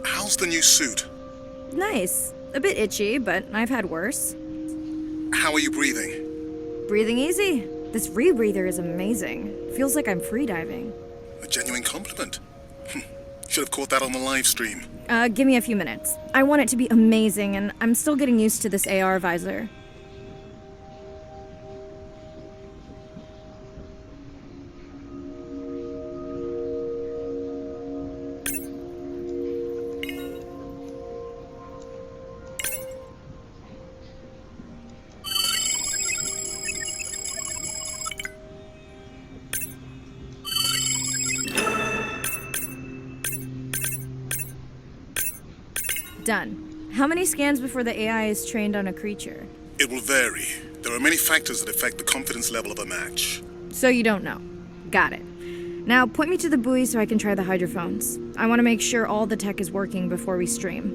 How's the new suit? Nice. A bit itchy, but I've had worse. How are you breathing? Breathing easy. This rebreather is amazing. Feels like I'm freediving. A genuine compliment. Should have caught that on the live stream. Give me a few minutes. I want it to be amazing, and I'm still getting used to this AR visor. Done. How many scans before the AI is trained on a creature? It will vary. There are many factors that affect the confidence level of a match. So you don't know. Got it. Now point me to the buoy so I can try the hydrophones. I want to make sure all the tech is working before we stream.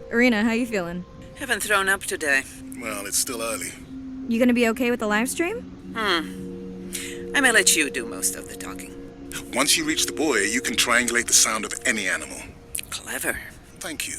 Irina, how you feeling? Haven't thrown up today. Well, it's still early. You gonna be okay with the live stream? I may let you do most of the talking. Once you reach the buoy, you can triangulate the sound of any animal. Clever. Thank you.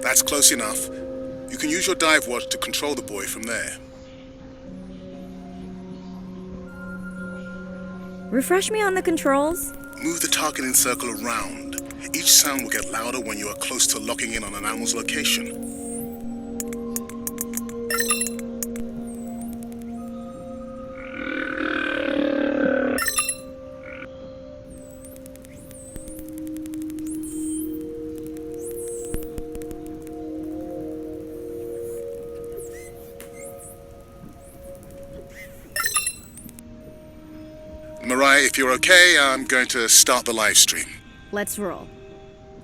That's close enough. You can use your dive watch to control the buoy from there. Refresh me on the controls? Move the targeting circle around. Each sound will get louder when you are close to locking in on an animal's location. Mariah, if you're okay, I'm going to start the live stream. Let's roll.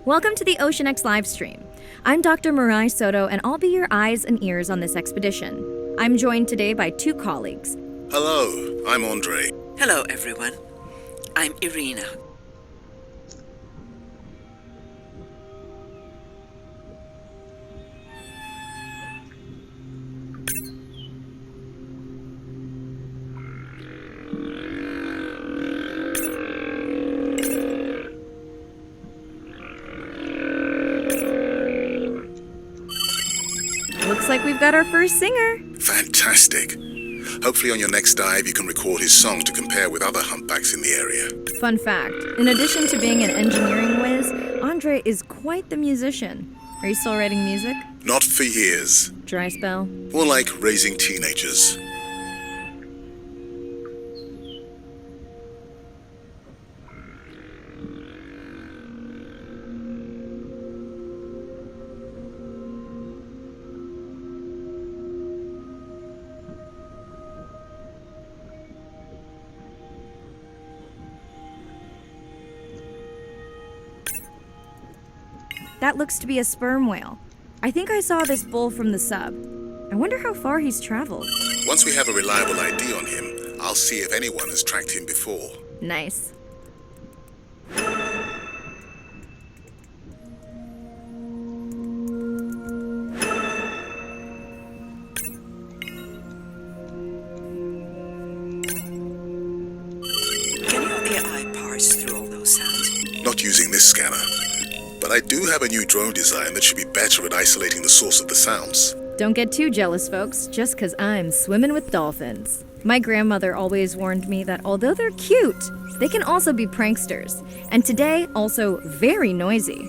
Welcome to the OceanX live stream. I'm Dr. Mirai Soto, and I'll be your eyes and ears on this expedition. I'm joined today by two colleagues. Hello, I'm Andre. Hello, everyone. I'm Irina. Looks like we've got our first singer. Fantastic. Hopefully on your next dive you can record his song to compare with other humpbacks in the area. Fun fact, in addition to being an engineering whiz, Andre is quite the musician. Are you still writing music? Not for years. Dry spell? More like raising teenagers. That looks to be a sperm whale. I think I saw this bull from the sub. I wonder how far he's traveled. Once we have a reliable ID on him, I'll see if anyone has tracked him before. Nice. Can your AI parse through all those sounds? Not using this scanner. But I do have a new drone design that should be better at isolating the source of the sounds. Don't get too jealous, folks, just 'cause I'm swimming with dolphins. My grandmother always warned me that although they're cute, they can also be pranksters. And today, also very noisy.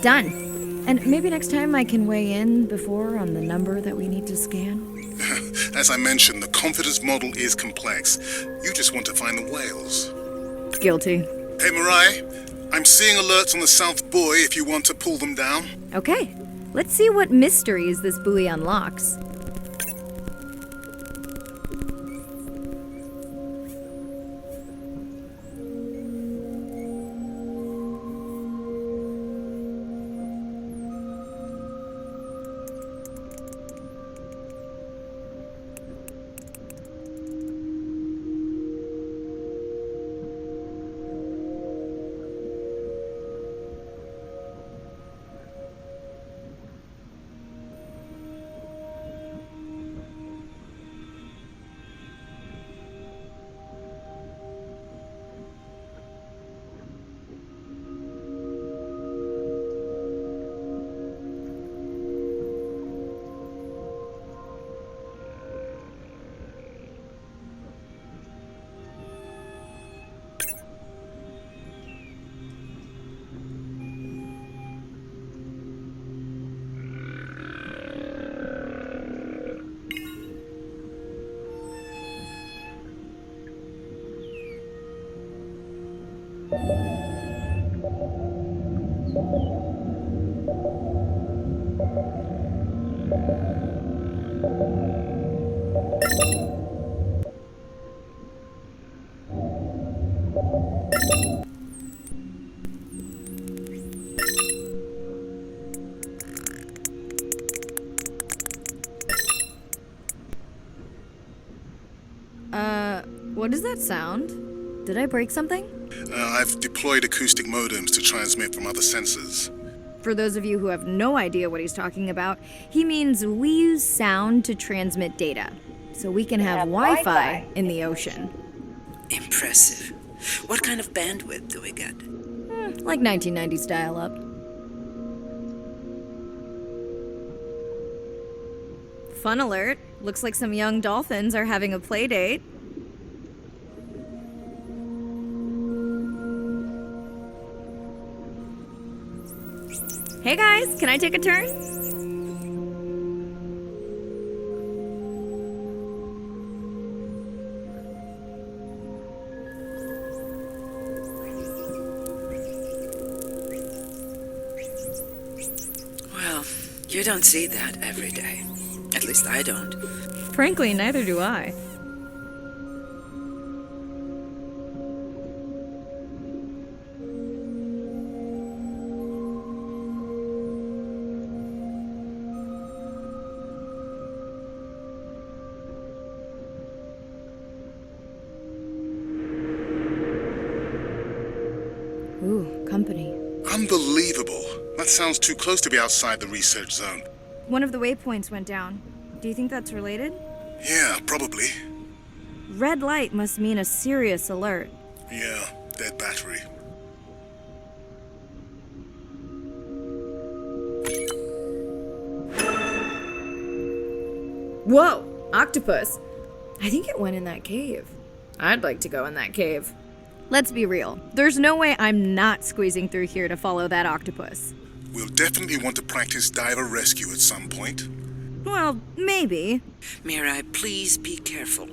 Done. And maybe next time I can weigh in before on the number that we need to scan. As I mentioned, the confidence model is complex. You just want to find the whales. Guilty. Hey, Mirai, I'm seeing alerts on the South Buoy if you want to pull them down. Okay, let's see what mysteries this buoy unlocks. What does that sound? Did I break something? I've deployed acoustic modems to transmit from other sensors. For those of you who have no idea what he's talking about, he means we use sound to transmit data, so we can have Wi-Fi in the ocean. Impressive. What kind of bandwidth do we get? Like 1990s dial-up. Fun alert. Looks like some young dolphins are having a play date. Hey guys, can I take a turn? Well, you don't see that every day. At least I don't. Frankly, neither do I. Ooh, company. Unbelievable. That sounds too close to be outside the research zone. One of the waypoints went down. Do you think that's related? Yeah, probably. Red light must mean a serious alert. Yeah, dead battery. Whoa! Octopus! I think it went in that cave. I'd like to go in that cave. Let's be real. There's no way I'm not squeezing through here to follow that octopus. We'll definitely want to practice diver rescue at some point. Well, maybe. Mirai, please be careful.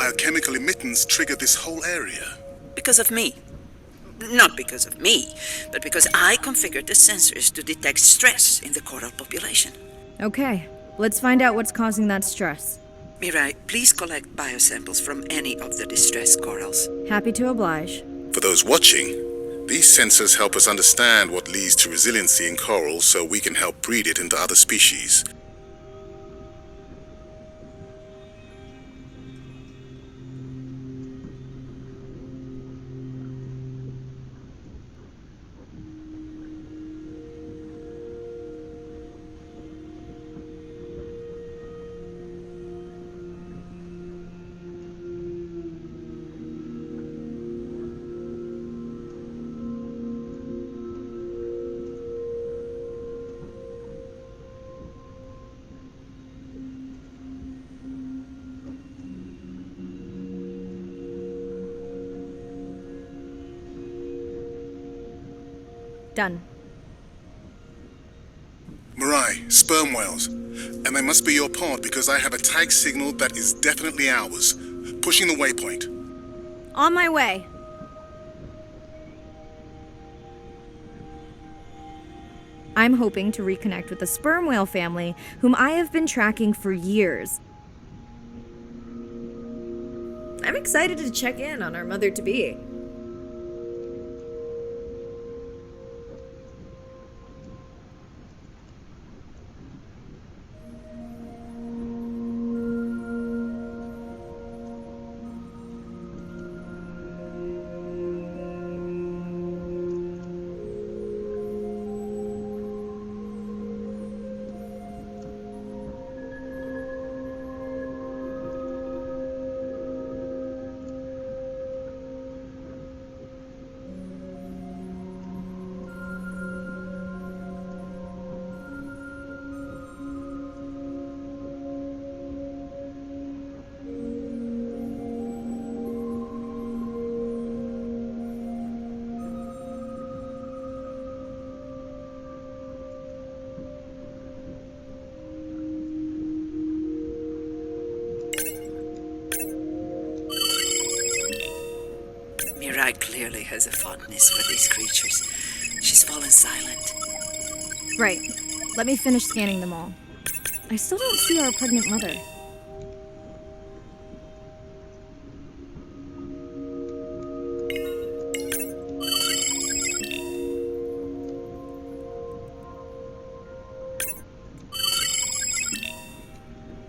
biochemical emittance trigger this whole area? Because of me. Not because of me, but because I configured the sensors to detect stress in the coral population. Okay, let's find out what's causing that stress. Mirai, please collect biosamples from any of the distressed corals. Happy to oblige. For those watching, these sensors help us understand what leads to resiliency in corals so we can help breed it into other species. Done. Mirai, sperm whales. And they must be your pod because I have a tag signal that is definitely ours. Pushing the waypoint. On my way. I'm hoping to reconnect with the sperm whale family, whom I have been tracking for years. I'm excited to check in on our mother-to-be. Mirai clearly has a fondness for these creatures. She's fallen silent. Right. Let me finish scanning them all. I still don't see our pregnant mother.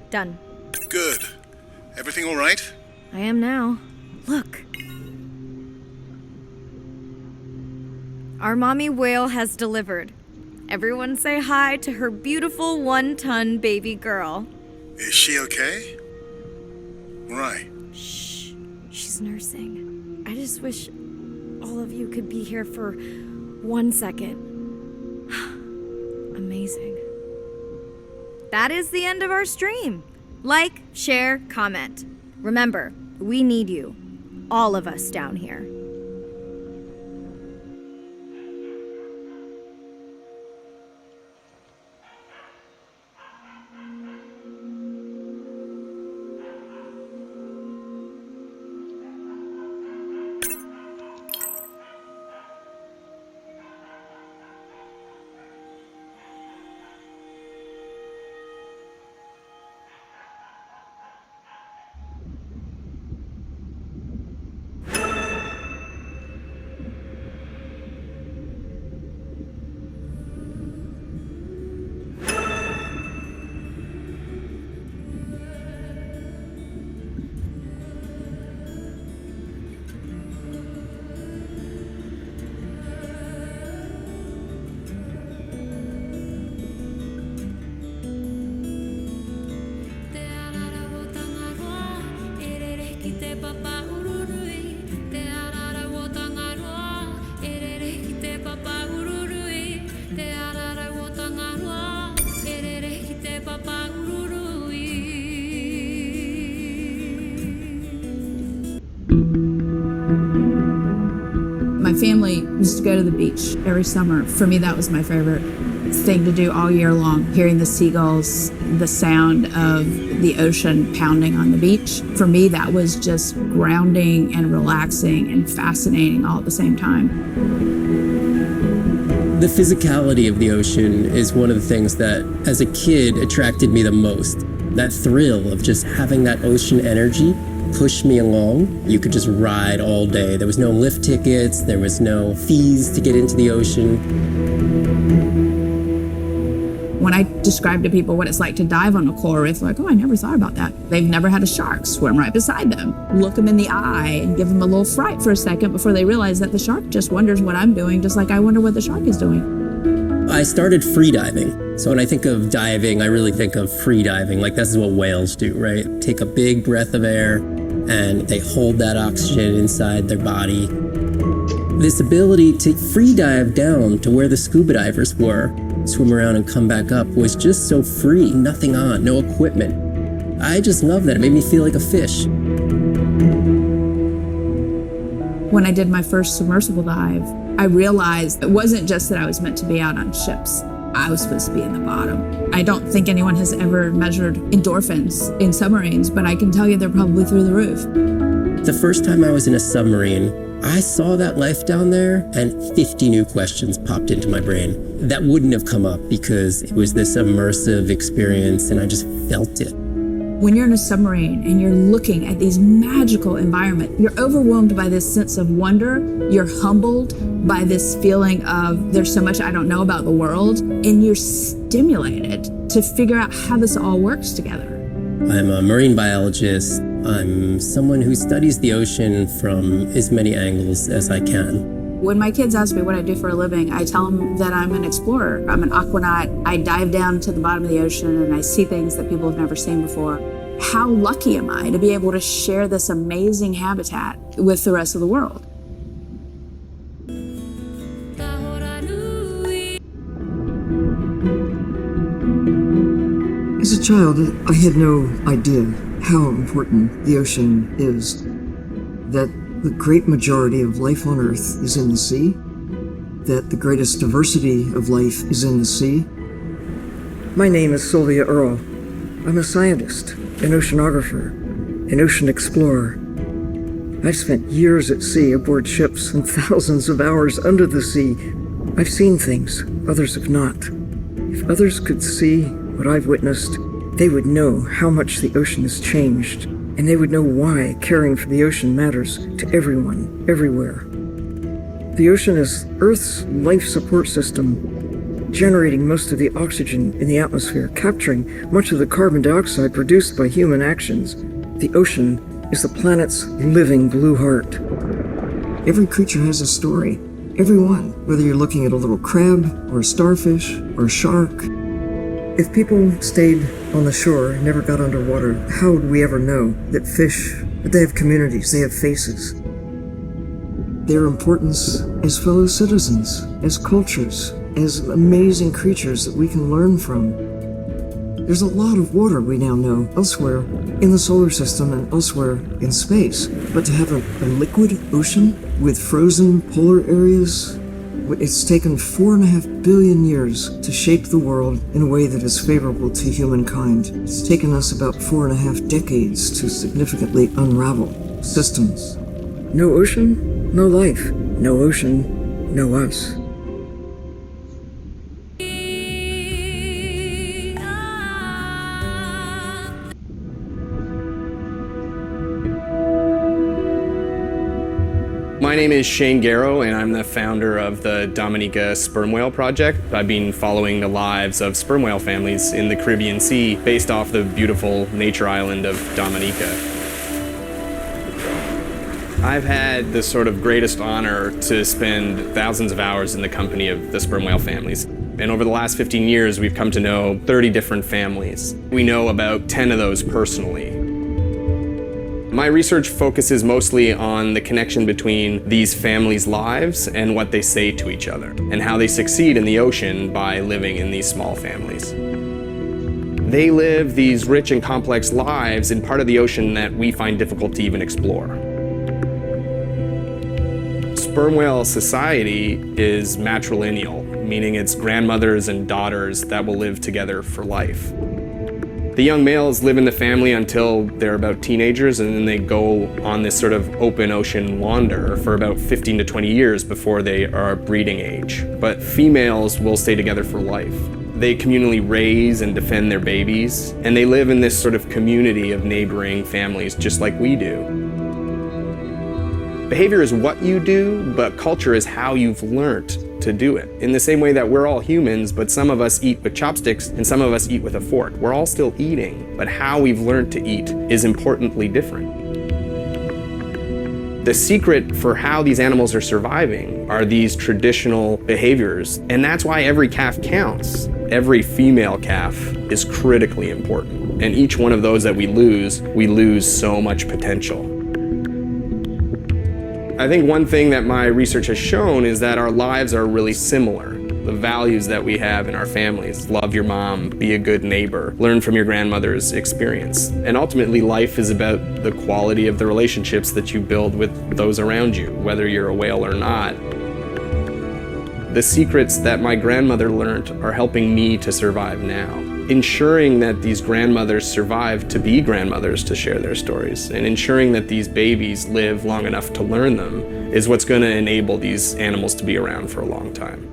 Done. Good. Everything all right? I am now. Look. Our mommy whale has delivered. Everyone say hi to her beautiful 1-ton baby girl. Is she okay? Right. Shh. She's nursing. I just wish all of you could be here for 1 second. Amazing. That is the end of our stream. Like, share, comment. Remember, we need you. All of us down here. My family used to go to the beach every summer. For me, that was my favorite thing to do all year long, hearing the seagulls, the sound of the ocean pounding on the beach. For me, that was just grounding and relaxing and fascinating all at the same time. The physicality of the ocean is one of the things that, as a kid, attracted me the most. That thrill of just having that ocean energy push me along. You could just ride all day. There was no lift tickets, there was no fees to get into the ocean. When I describe to people what it's like to dive on a coral reef, they're like, oh, I never thought about that. They've never had a shark swim right beside them. Look them in the eye and give them a little fright for a second before they realize that the shark just wonders what I'm doing, just like I wonder what the shark is doing. I started free diving. So when I think of diving, I really think of free diving. Like, this is what whales do, right? Take a big breath of air and they hold that oxygen inside their body. This ability to free dive down to where the scuba divers were, swim around and come back up, was just so free. Nothing on, no equipment. I just love that. It made me feel like a fish. When I did my first submersible dive, I realized it wasn't just that I was meant to be out on ships. I was supposed to be in the bottom. I don't think anyone has ever measured endorphins in submarines, but I can tell you they're probably through the roof. The first time I was in a submarine, I saw that life down there and 50 new questions popped into my brain that wouldn't have come up because it was this immersive experience and I just felt it. When you're in a submarine and you're looking at these magical environments, you're overwhelmed by this sense of wonder. You're humbled by this feeling of there's so much I don't know about the world, and you're stimulated to figure out how this all works together. I'm a marine biologist. I'm someone who studies the ocean from as many angles as I can. When my kids ask me what I do for a living, I tell them that I'm an explorer. I'm an aquanaut. I dive down to the bottom of the ocean and I see things that people have never seen before. How lucky am I to be able to share this amazing habitat with the rest of the world? As a child, I had no idea how important the ocean is, that the great majority of life on Earth is in the sea, that the greatest diversity of life is in the sea. My name is Sylvia Earle. I'm a scientist, an oceanographer, an ocean explorer. I've spent years at sea aboard ships and thousands of hours under the sea. I've seen things others have not. If others could see what I've witnessed, they would know how much the ocean has changed, and they would know why caring for the ocean matters to everyone, everywhere. The ocean is Earth's life support system, generating most of the oxygen in the atmosphere, capturing much of the carbon dioxide produced by human actions. The ocean is the planet's living blue heart. Every creature has a story. Every one, whether you're looking at a little crab, or a starfish, or a shark. If people stayed on the shore and never got underwater, how would we ever know that fish, that they have communities, they have faces? Their importance as fellow citizens, as cultures, as amazing creatures that we can learn from. There's a lot of water we now know elsewhere in the solar system and elsewhere in space. But to have a liquid ocean with frozen polar areas, it's taken 4.5 billion years to shape the world in a way that is favorable to humankind. It's taken us about 4.5 decades to significantly unravel systems. No ocean, no life. No ocean, no us. My name is Shane Garrow, and I'm the founder of the Dominica Sperm Whale Project. I've been following the lives of sperm whale families in the Caribbean Sea based off the beautiful nature island of Dominica. I've had the sort of greatest honor to spend thousands of hours in the company of the sperm whale families. And over the last 15 years, we've come to know 30 different families. We know about 10 of those personally. My research focuses mostly on the connection between these families' lives and what they say to each other, and how they succeed in the ocean by living in these small families. They live these rich and complex lives in part of the ocean that we find difficult to even explore. Sperm whale society is matrilineal, meaning it's grandmothers and daughters that will live together for life. The young males live in the family until they're about teenagers, and then they go on this sort of open ocean wander for about 15 to 20 years before they are breeding age. But females will stay together for life. They communally raise and defend their babies, and they live in this sort of community of neighboring families just like we do. Behavior is what you do, but culture is how you've learned to do it. In the same way that we're all humans, but some of us eat with chopsticks and some of us eat with a fork. We're all still eating, but how we've learned to eat is importantly different. The secret for how these animals are surviving are these traditional behaviors, and that's why every calf counts. Every female calf is critically important, and each one of those that we lose so much potential. I think one thing that my research has shown is that our lives are really similar. The values that we have in our families, love your mom, be a good neighbor, learn from your grandmother's experience. And ultimately, life is about the quality of the relationships that you build with those around you, whether you're a whale or not. The secrets that my grandmother learned are helping me to survive now. Ensuring that these grandmothers survive to be grandmothers to share their stories, and ensuring that these babies live long enough to learn them is what's going to enable these animals to be around for a long time.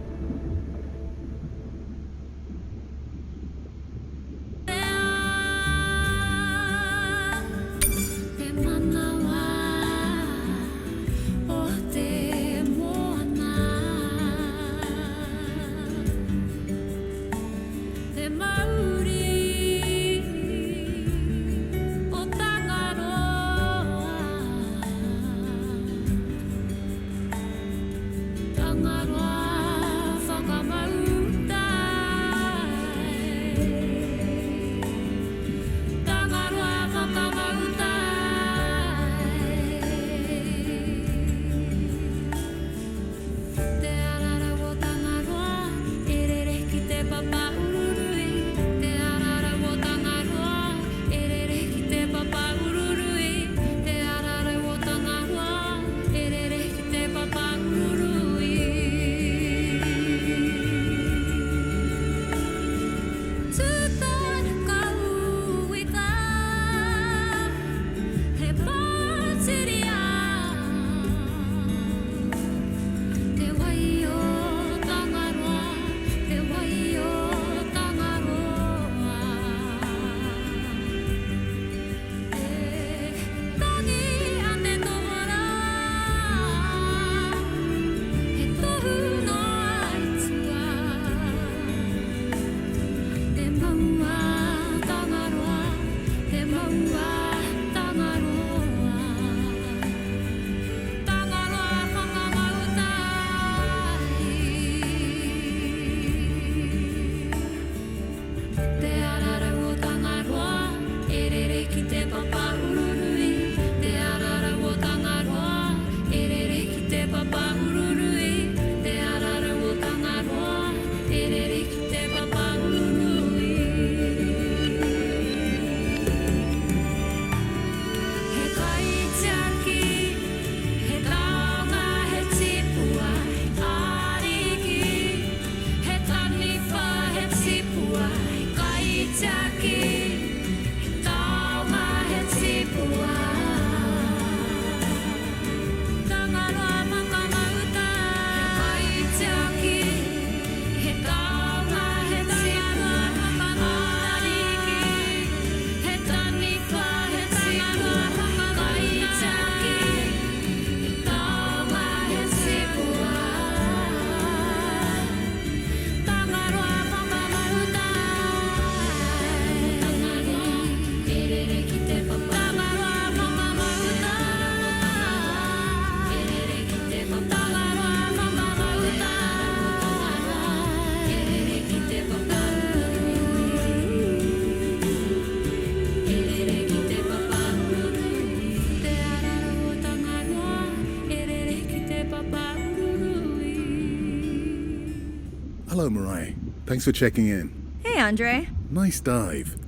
Hello, Mariah. Thanks for checking in. Hey, Andre. Nice dive.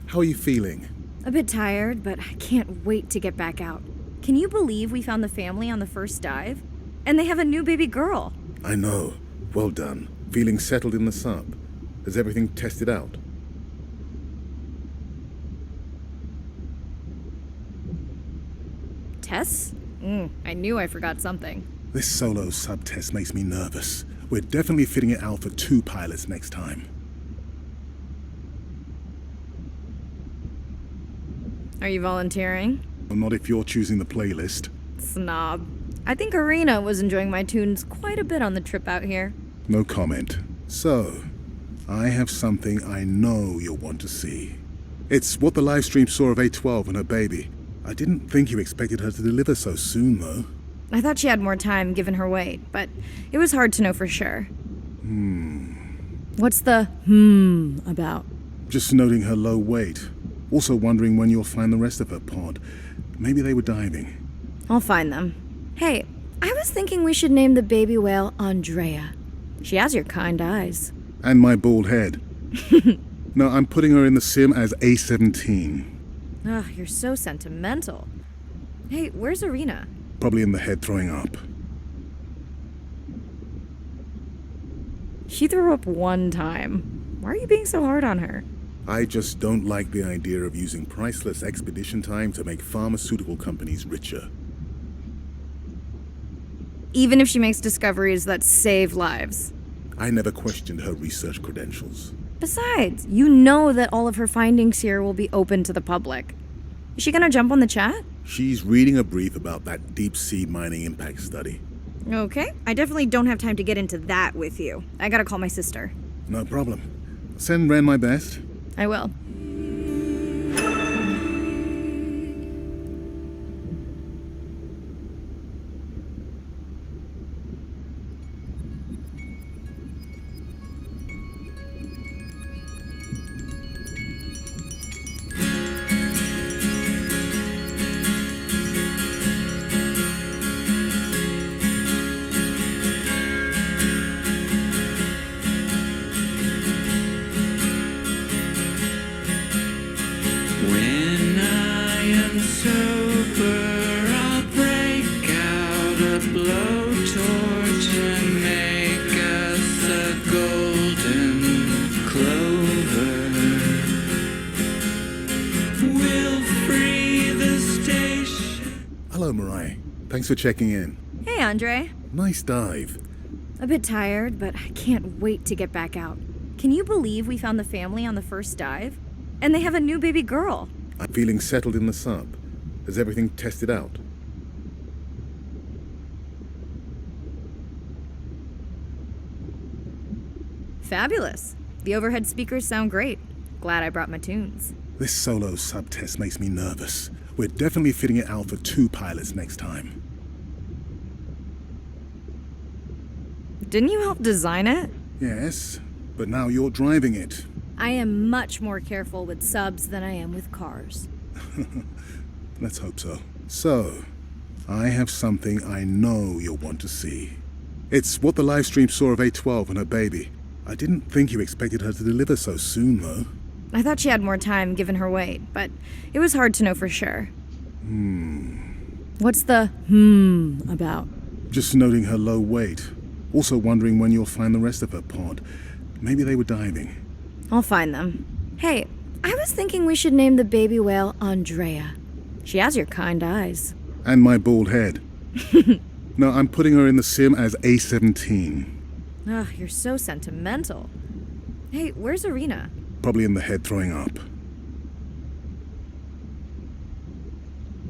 How are you feeling? A bit tired, but I can't wait to get back out. Can you believe we found the family on the first dive? And they have a new baby girl. I know. Well done. Feeling settled in the sub? Has everything tested out? Tess? I knew I forgot something. This solo sub test makes me nervous. We're definitely fitting it out for 2 pilots next time. Are you volunteering? Well, not if you're choosing the playlist. Snob. I think Arena was enjoying my tunes quite a bit on the trip out here. No comment. So, I have something I know you'll want to see. It's what the live stream saw of A12 and her baby. I didn't think you expected her to deliver so soon, though. I thought she had more time given her weight, but it was hard to know for sure. What's the about? Just noting her low weight. Also wondering when you'll find the rest of her pod. Maybe they were diving. I'll find them. Hey, I was thinking we should name the baby whale Andrea. She has your kind eyes. And my bald head. No, I'm putting her in the sim as A17. Ugh, you're so sentimental. Hey, where's Arena? Probably in the head throwing up. She threw up one time. Why are you being so hard on her? I just don't like the idea of using priceless expedition time to make pharmaceutical companies richer. Even if she makes discoveries that save lives. I never questioned her research credentials. Besides, you know that all of her findings here will be open to the public. Is she gonna jump on the chat? She's reading a brief about that deep-sea mining impact study. Okay, I definitely don't have time to get into that with you. I gotta call my sister. No problem. Send Ren my best. I will. When I am sober, I'll break out a blowtorch and make us a golden clover. We'll free the station. Hello, Mariah. Thanks for checking in. Hey, Andre. Nice dive. A bit tired, but I can't wait to get back out. Can you believe we found the family on the first dive? And they have a new baby girl. I'm feeling settled in the sub. Has everything tested out? Fabulous. The overhead speakers sound great. Glad I brought my tunes. This solo sub test makes me nervous. We're definitely fitting it out for 2 pilots next time. Didn't you help design it? Yes, but now you're driving it. I am much more careful with subs than I am with cars. Let's hope so. So, I have something I know you'll want to see. It's what the live stream saw of A12 and her baby. I didn't think you expected her to deliver so soon, though. I thought she had more time given her weight, but it was hard to know for sure. What's the about? Just noting her low weight. Also wondering when you'll find the rest of her pod. Maybe they were diving. I'll find them. Hey, I was thinking we should name the baby whale Andrea. She has your kind eyes. And my bald head. No, I'm putting her in the sim as A17. Ugh, you're so sentimental. Hey, where's Arena? Probably in the head throwing up.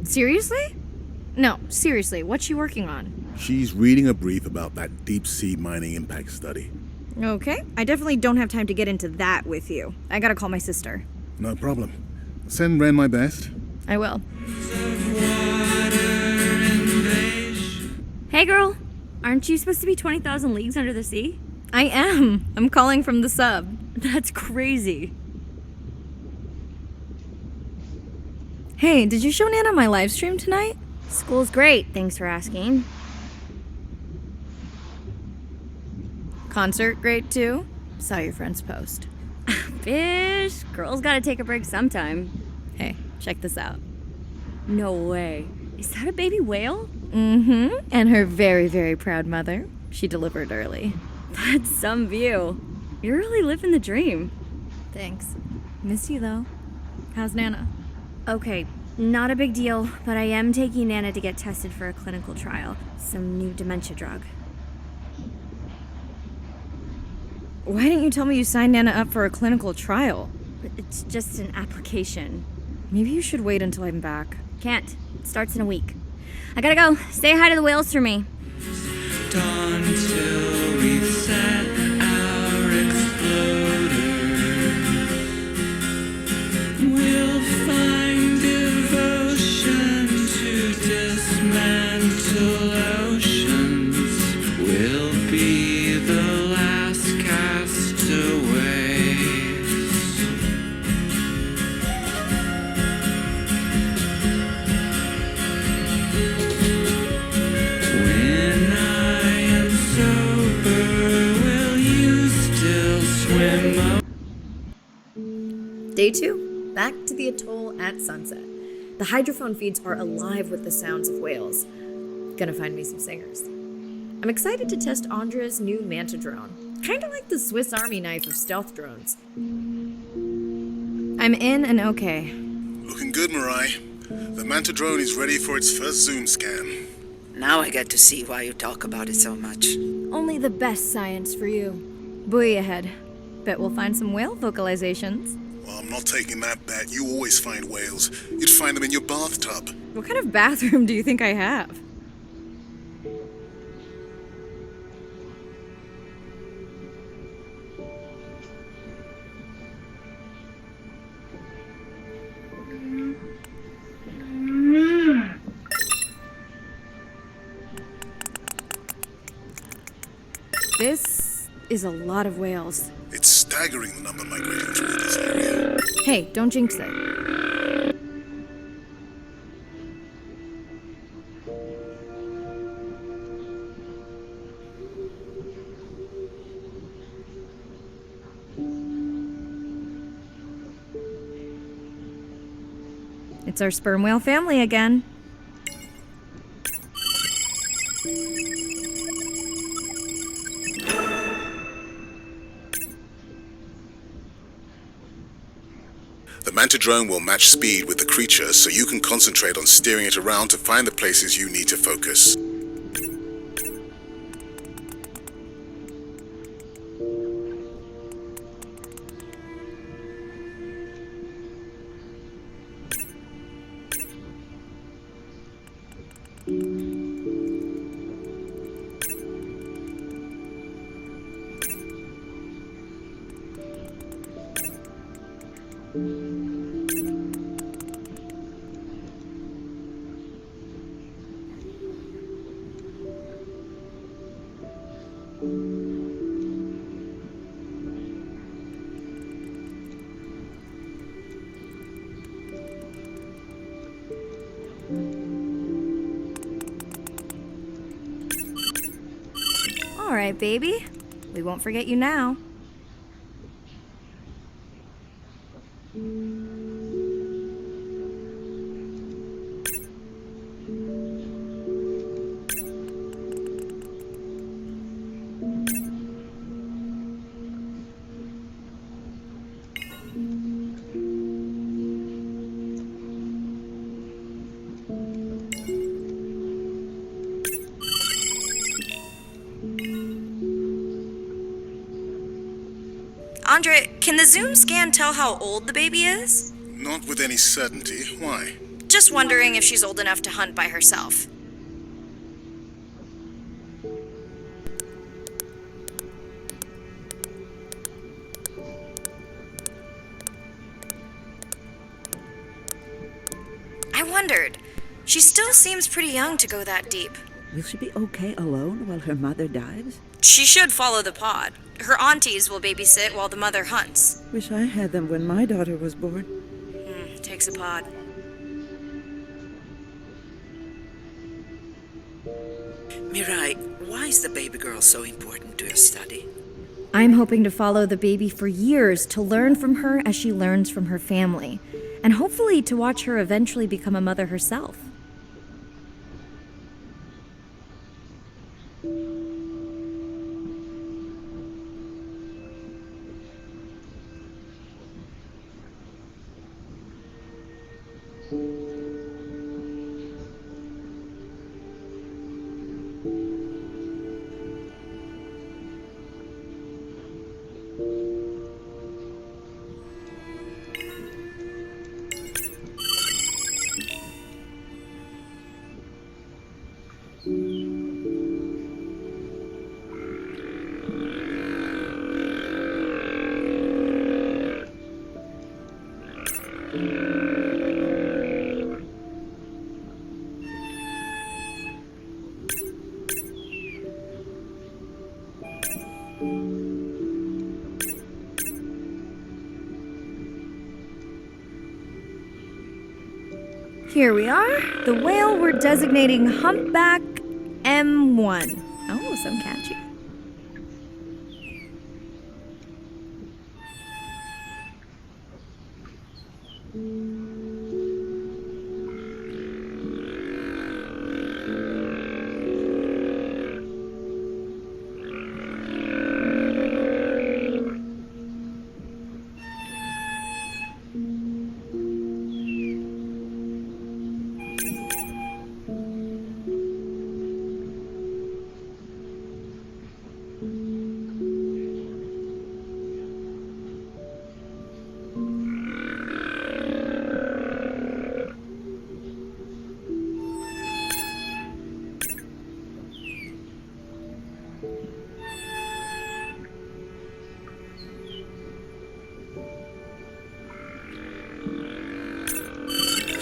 Seriously? No, seriously, what's she working on? She's reading a brief about that deep-sea mining impact study. Okay, I definitely don't have time to get into that with you. I gotta call my sister. No problem. Send Ren my best. I will. Hey girl, aren't you supposed to be 20,000 leagues under the sea? I am. I'm calling from the sub. That's crazy. Hey, did you show Nana my live stream tonight? School's great, thanks for asking. Concert great too? Saw your friend's post. Fish, girls gotta take a break sometime. Hey, check this out. No way. Is that a baby whale? Mm-hmm. And her very, very proud mother. She delivered early. That's some view. You're really living the dream. Thanks. Miss you, though. How's Nana? Okay, not a big deal, but I am taking Nana to get tested for a clinical trial. Some new dementia drug. Why didn't you tell me you signed Nana up for a clinical trial? It's just an application. Maybe you should wait until I'm back. Can't. It starts in a week. I gotta go. Say hi to the whales for me. Dawn till we set our exploder. We'll find devotion to dismantle oceans. We'll be the last castaways. When I am sober, will you still swim? Day 2. Back to the atoll at sunset. The hydrophone feeds are alive with the sounds of whales. Gonna find me some singers. I'm excited to test Andra's new Manta drone. Kinda like the Swiss Army knife of stealth drones. I'm in and okay. Looking good, Mirai. The Manta drone is ready for its first zoom scan. Now I get to see why you talk about it so much. Only the best science for you. Buoy ahead. Bet we'll find some whale vocalizations. Well, I'm not taking that bet. You always find whales. You'd find them in your bathtub. What kind of bathroom do you think I have? This is a lot of whales. It's staggering the number migrating through this area. Hey, don't jinx it. It's our sperm whale family again. The Manta drone will match speed with the creature so you can concentrate on steering it around to find the places you need to focus. All right, baby. We won't forget you now. Andre, can the Zoom scan tell how old the baby is? Not with any certainty. Why? Just wondering if she's old enough to hunt by herself. I wondered. She still seems pretty young to go that deep. Will she be okay alone while her mother dies? She should follow the pod. Her aunties will babysit while the mother hunts. Wish I had them when my daughter was born. Takes a pod. Mirai, why is the baby girl so important to your study? I'm hoping to follow the baby for years to learn from her as she learns from her family, and hopefully to watch her eventually become a mother herself. Here we are. The whale we're designating Humpback M1. Oh, so catchy.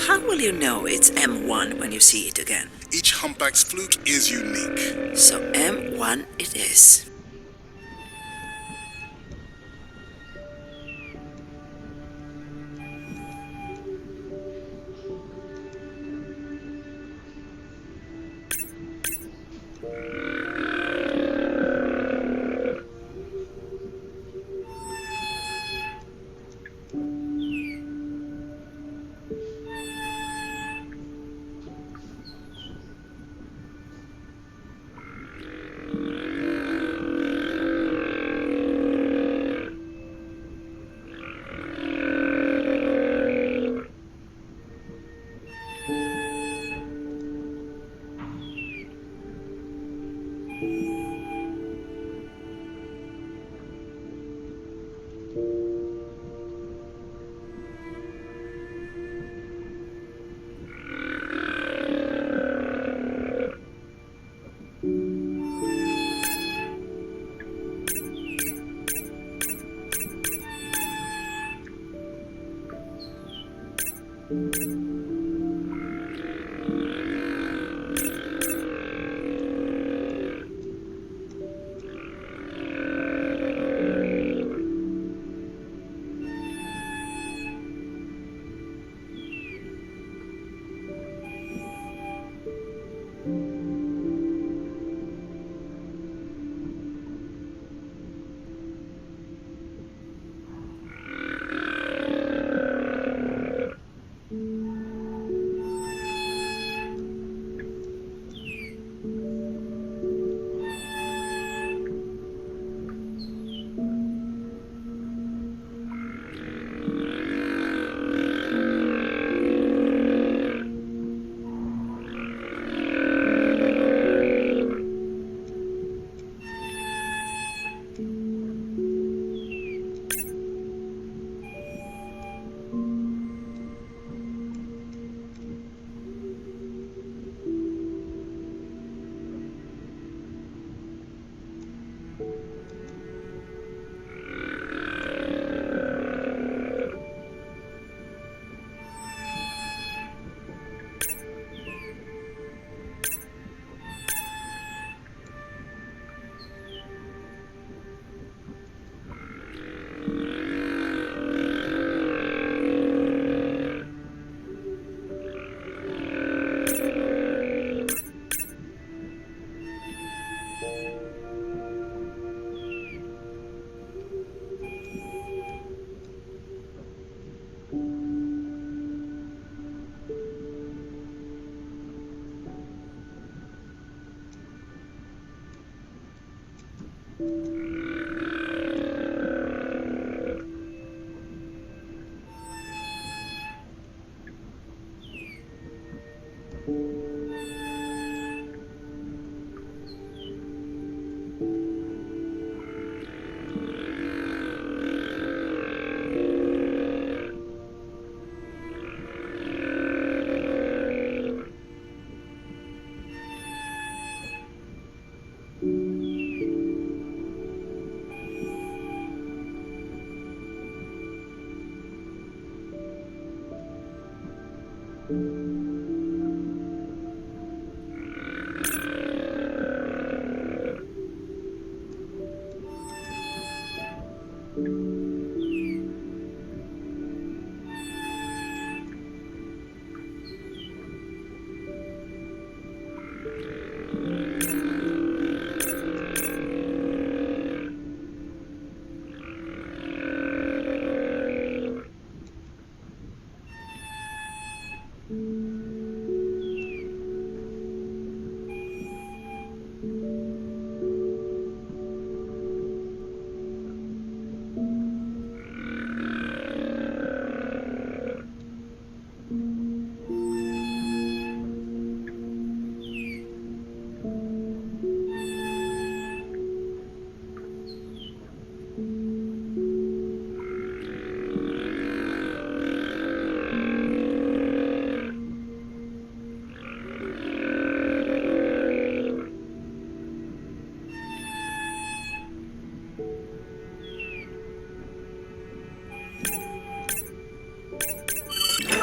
How will you know it's M1 when you see it again? Each humpback's fluke is unique. So M1 it is.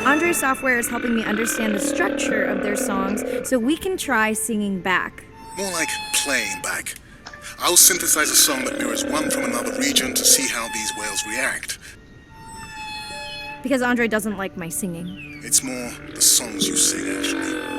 Andre software is helping me understand the structure of their songs so we can try singing back. More like playing back. I'll synthesize a song that mirrors one from another region to see how these whales react. Because Andre doesn't like my singing. It's more the songs you sing, actually.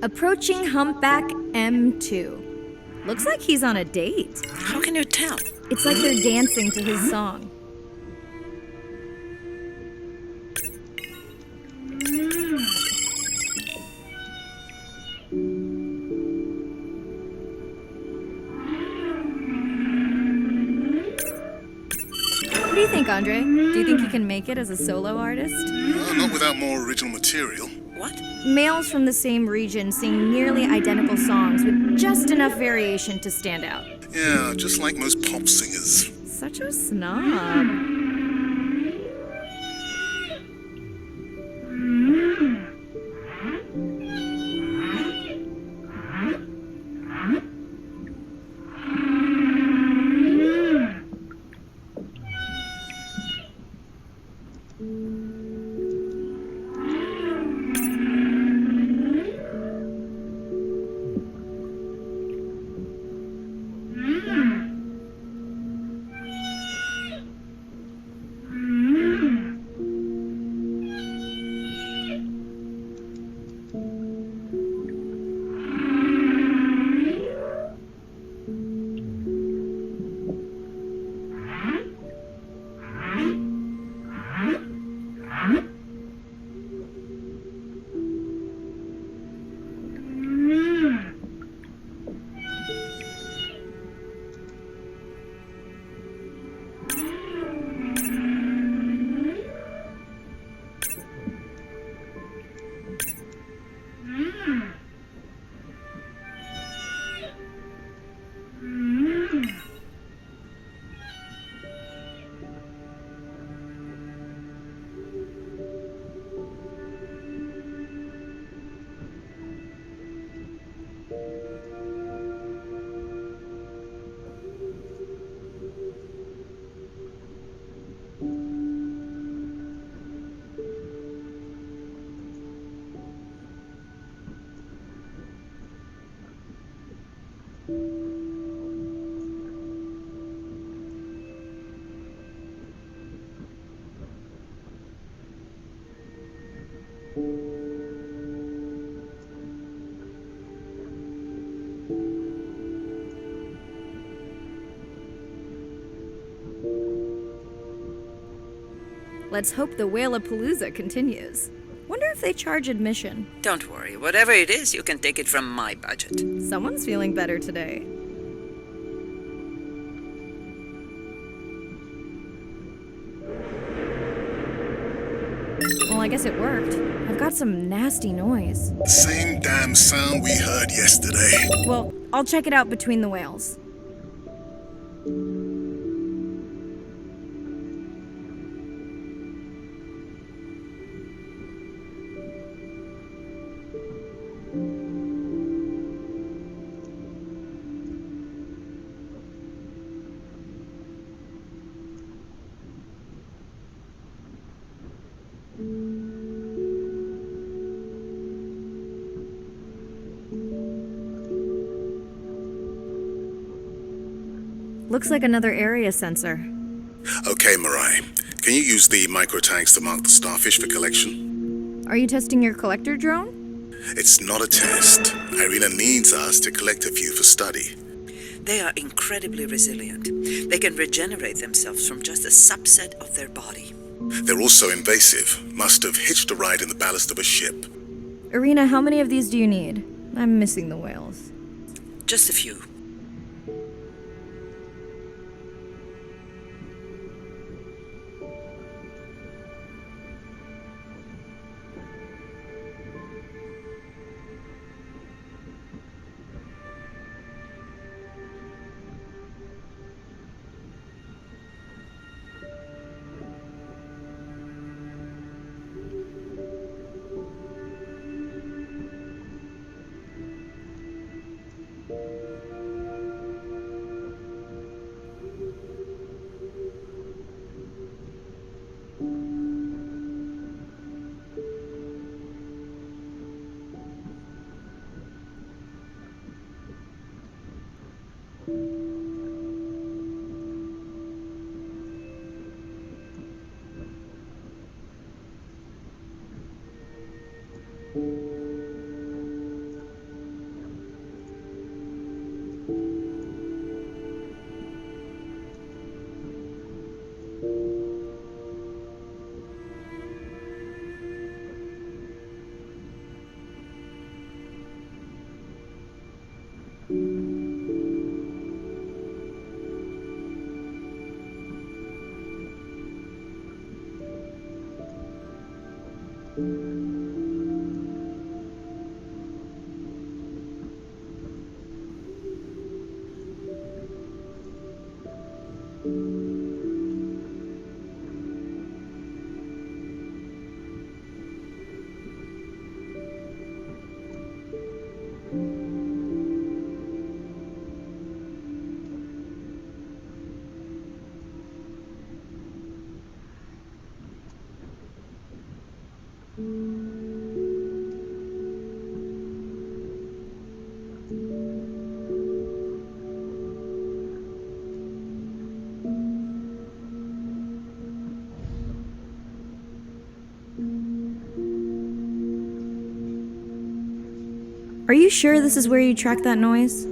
Approaching Humpback M2. Looks like he's on a date. How can you tell? It's like they're dancing to his song. What do you think, Andre? Do you think he can make it as a solo artist? Not without more original material. What? Males from the same region sing nearly identical songs with just enough variation to stand out. Yeah, just like most pop singers. Such a snob. Let's hope the Whalapalooza continues. Wonder if they charge admission. Don't worry. Whatever it is, you can take it from my budget. Someone's feeling better today. Well, I guess it worked. I've got some nasty noise. The same damn sound we heard yesterday. Well, I'll check it out between the whales. Looks like another area sensor. Okay, Mirai. Can you use the micro tags to mark the starfish for collection? Are you testing your collector drone? It's not a test. Irina needs us to collect a few for study. They are incredibly resilient. They can regenerate themselves from just a subset of their body. They're also invasive. Must have hitched a ride in the ballast of a ship. Irina, how many of these do you need? I'm missing the whales. Just a few. Are you sure this is where you tracked that noise?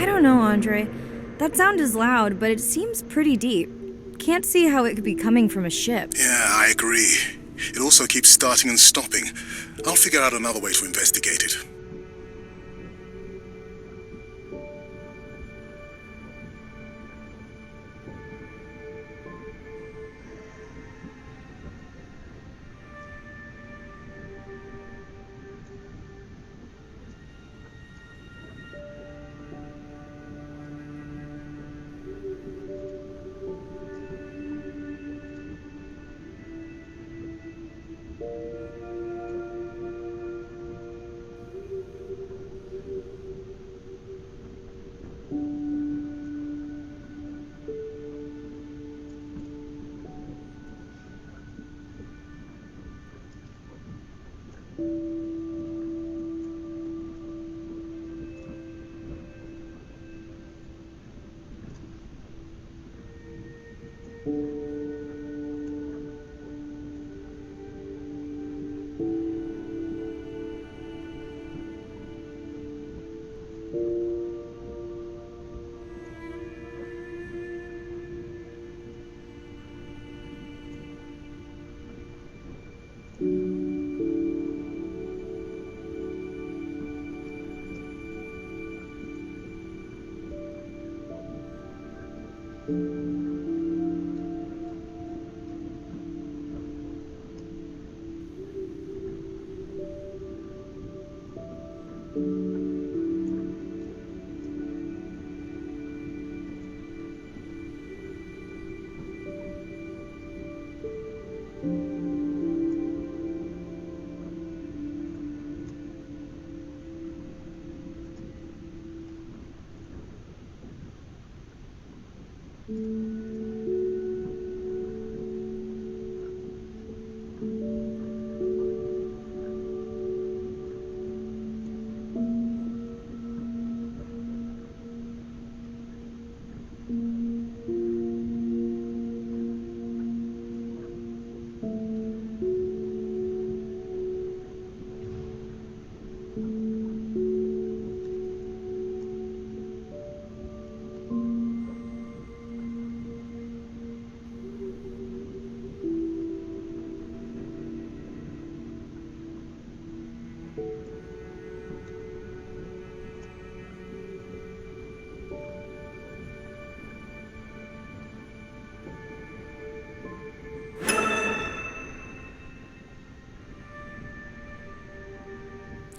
I don't know, Andre. That sound is loud, but it seems pretty deep. Can't see how it could be coming from a ship. Yeah, I agree. It also keeps starting and stopping. I'll figure out another way to investigate it.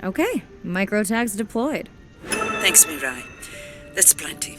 Okay, microtags deployed. Thanks, Mirai. That's plenty.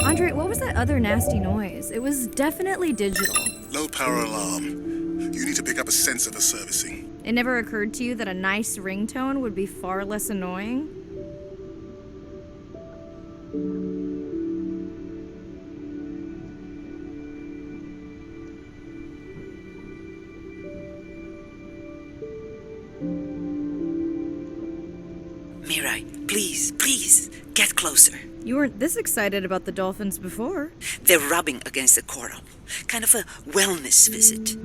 Andre, what was that other nasty noise? It was definitely digital. Low power alarm. You need to pick up a sensor for servicing. It never occurred to you that a nice ringtone would be far less annoying? Mirai, please, get closer. You weren't this excited about the dolphins before. They're rubbing against the coral. Kind of a wellness visit.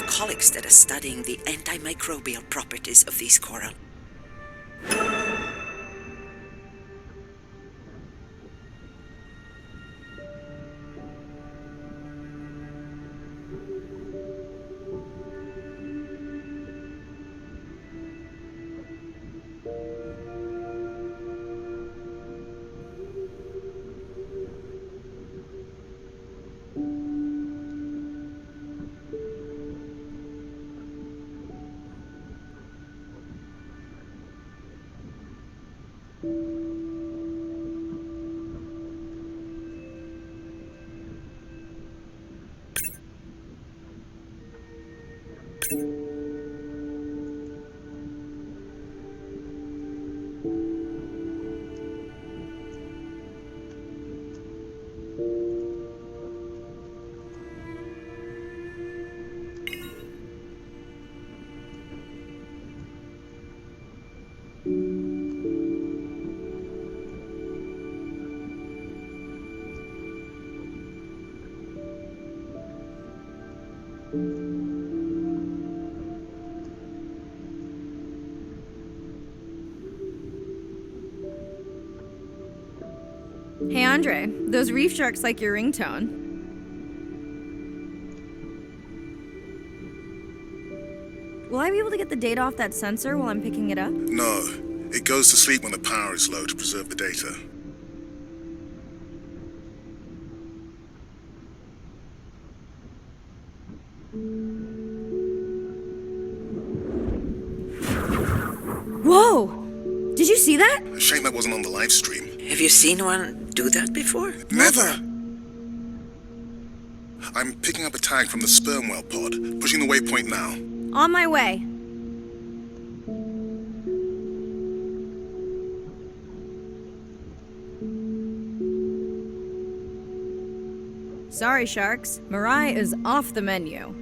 Colleagues that are studying the antimicrobial properties of these coral. Hey Andre, those reef sharks like your ringtone. Will I be able to get the data off that sensor while I'm picking it up? No. It goes to sleep when the power is low to preserve the data. Whoa! Did you see that? Shame that wasn't on the live stream. Have you seen one do that before? Never! I'm picking up a tag from the sperm whale pod, pushing the waypoint now. On my way. Sorry, sharks. Mirai is off the menu.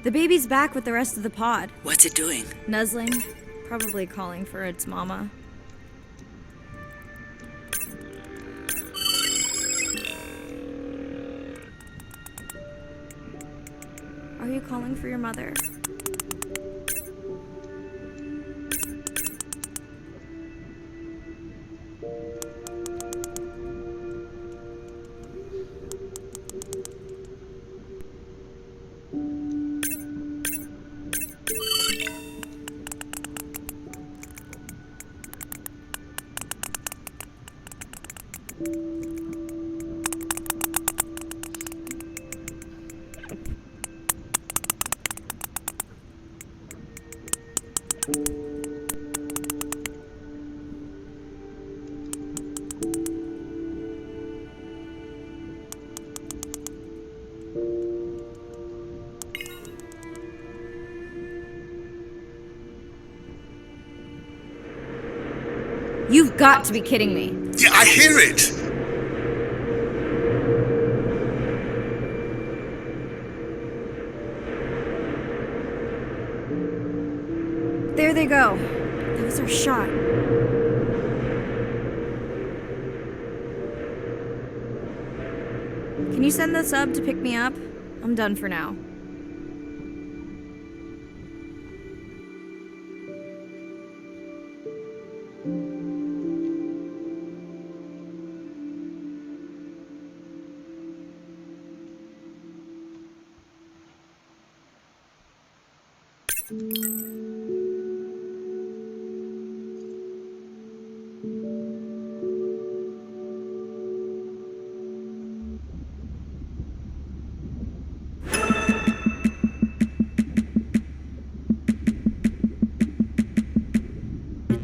The baby's back with the rest of the pod. What's it doing? Nuzzling, probably calling for its mama. Are you calling for your mother? You've got to be kidding me. Yeah, I hear it! another shot. Can you send the sub to pick me up? I'm done for now.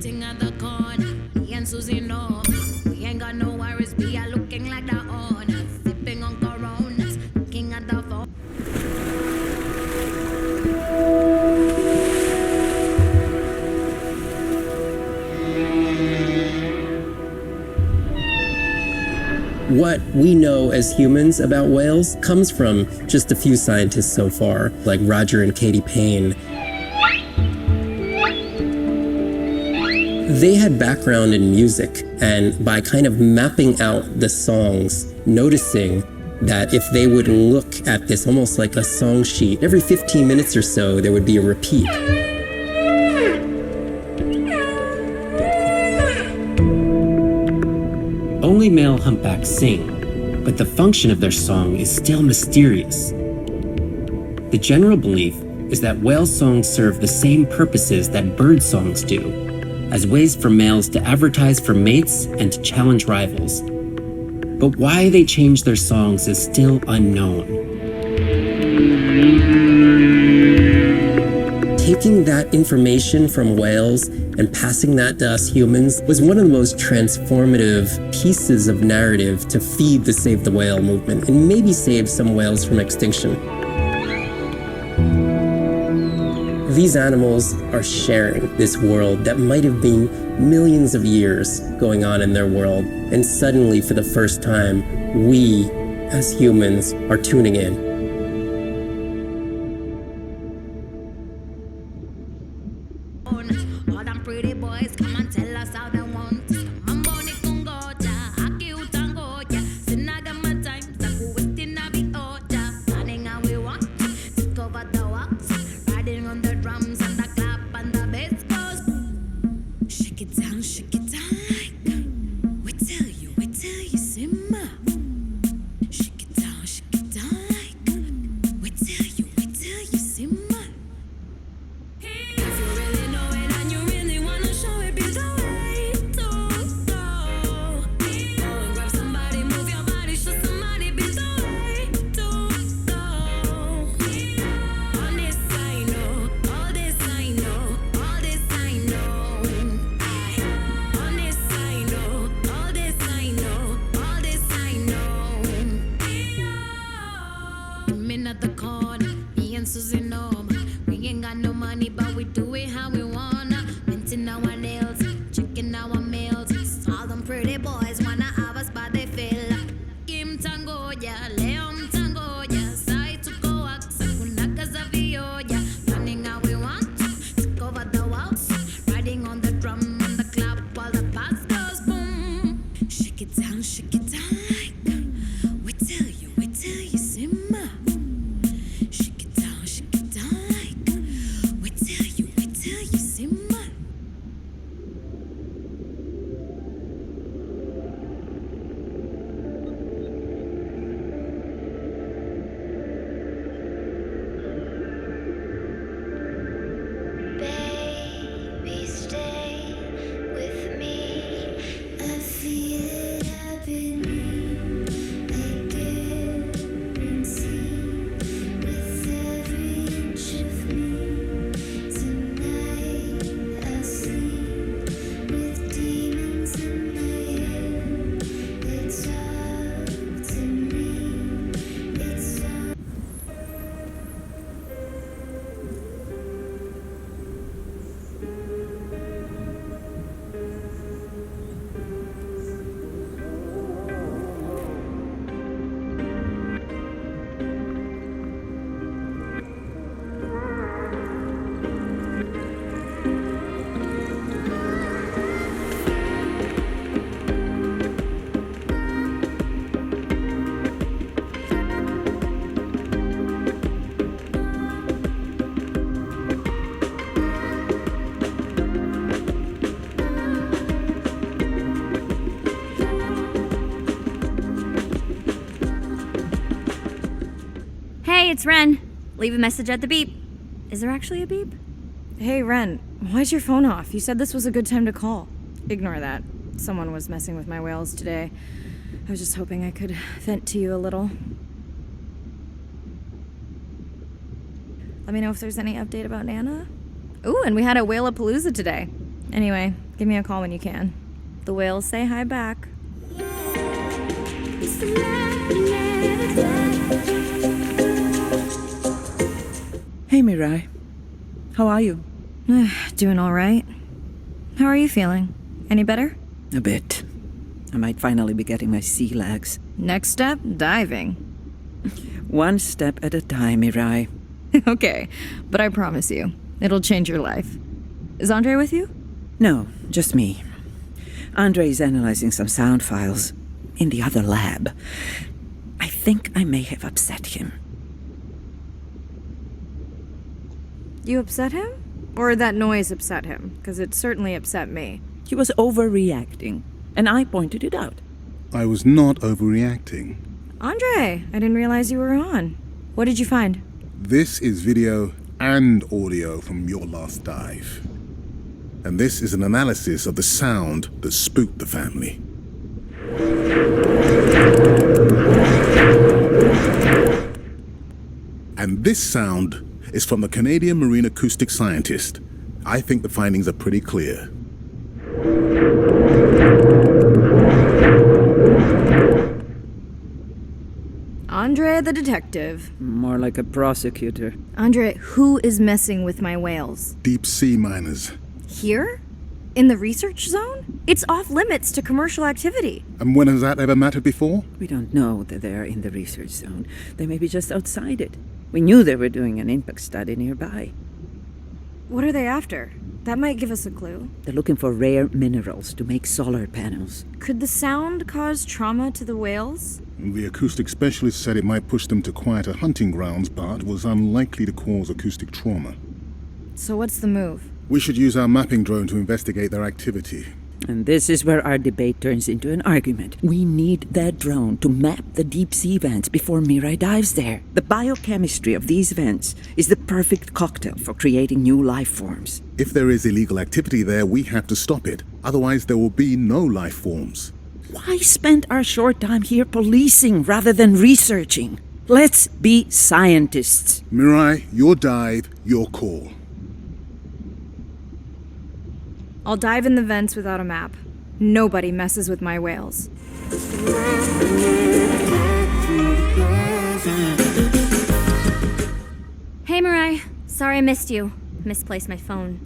Sitting at the corner, me and Susie know we ain't got no worries. We are looking like the owners, sipping on Coronas, looking at the phone. What we know as humans about whales comes from just a few scientists so far, like Roger and Katie Payne. They had background in music, and by kind of mapping out the songs, noticing that if they would look at this almost like a song sheet, every 15 minutes or so there would be a repeat. Only male humpbacks sing, but the function of their song is still mysterious. The general belief is that whale songs serve the same purposes that bird songs do, as ways for males to advertise for mates and to challenge rivals. But why they change their songs is still unknown. Taking that information from whales and passing that to us humans was one of the most transformative pieces of narrative to feed the Save the Whale movement and maybe save some whales from extinction. These animals are sharing this world that might have been millions of years going on in their world, and suddenly, for the first time, we, as humans, are tuning in. All them pretty boys come and tell us how they want us. Mamboni kungoja, aki utangoja. Sinagama times, aku waiting na be oja. Planning how we want, discover the walks. Riding on the drums and the clap and the bass goes. Shake it down like. Wait till you simmer. Shake it down like. it's Ren. Leave a message at the beep. Is there actually a beep? Hey, Ren, why's your phone off? You said this was a good time to call. Ignore that. Someone was messing with my whales today. I was just hoping I could vent to you a little. Let me know if there's any update about Nana. Ooh, and we had a Whale-a-Palooza today. Anyway, give me a call when you can. The whales say hi back. Hey, Mirai. How are you? Doing all right. How are you feeling? Any better? A bit. I might finally be getting my sea legs. Next step, diving. One step at a time, Mirai. Okay, but I promise you, it'll change your life. Is Andre with you? No, just me. Andre is analyzing some sound files in the other lab. I think I may have upset him. You upset him? Or that noise upset him? Because it certainly upset me. He was overreacting, and I pointed it out. I was not overreacting. Andre, I didn't realize you were on. What did you find? This is video and audio from your last dive. And this is an analysis of the sound that spooked the family. And this sound is from the Canadian marine acoustic scientist. I think the findings are pretty clear. Andre the detective. More like a prosecutor. Andre, who is messing with my whales? Deep sea miners. Here? In the research zone? It's off limits to commercial activity. And when has that ever mattered before? We don't know that they're in the research zone. They may be just outside it. We knew they were doing an impact study nearby. What are they after? That might give us a clue. They're looking for rare minerals to make solar panels. Could the sound cause trauma to the whales? The acoustic specialist said it might push them to quieter hunting grounds, but was unlikely to cause acoustic trauma. So what's the move? We should use our mapping drone to investigate their activity. And this is where our debate turns into an argument. We need that drone to map the deep sea vents before Mirai dives there. The biochemistry of these vents is the perfect cocktail for creating new life forms. If there is illegal activity there, we have to stop it. Otherwise, there will be no life forms. Why spend our short time here policing rather than researching? Let's be scientists. Mirai, your dive, your call. I'll dive in the vents without a map. Nobody messes with my whales. Hey, Mirai. Sorry I missed you. Misplaced my phone.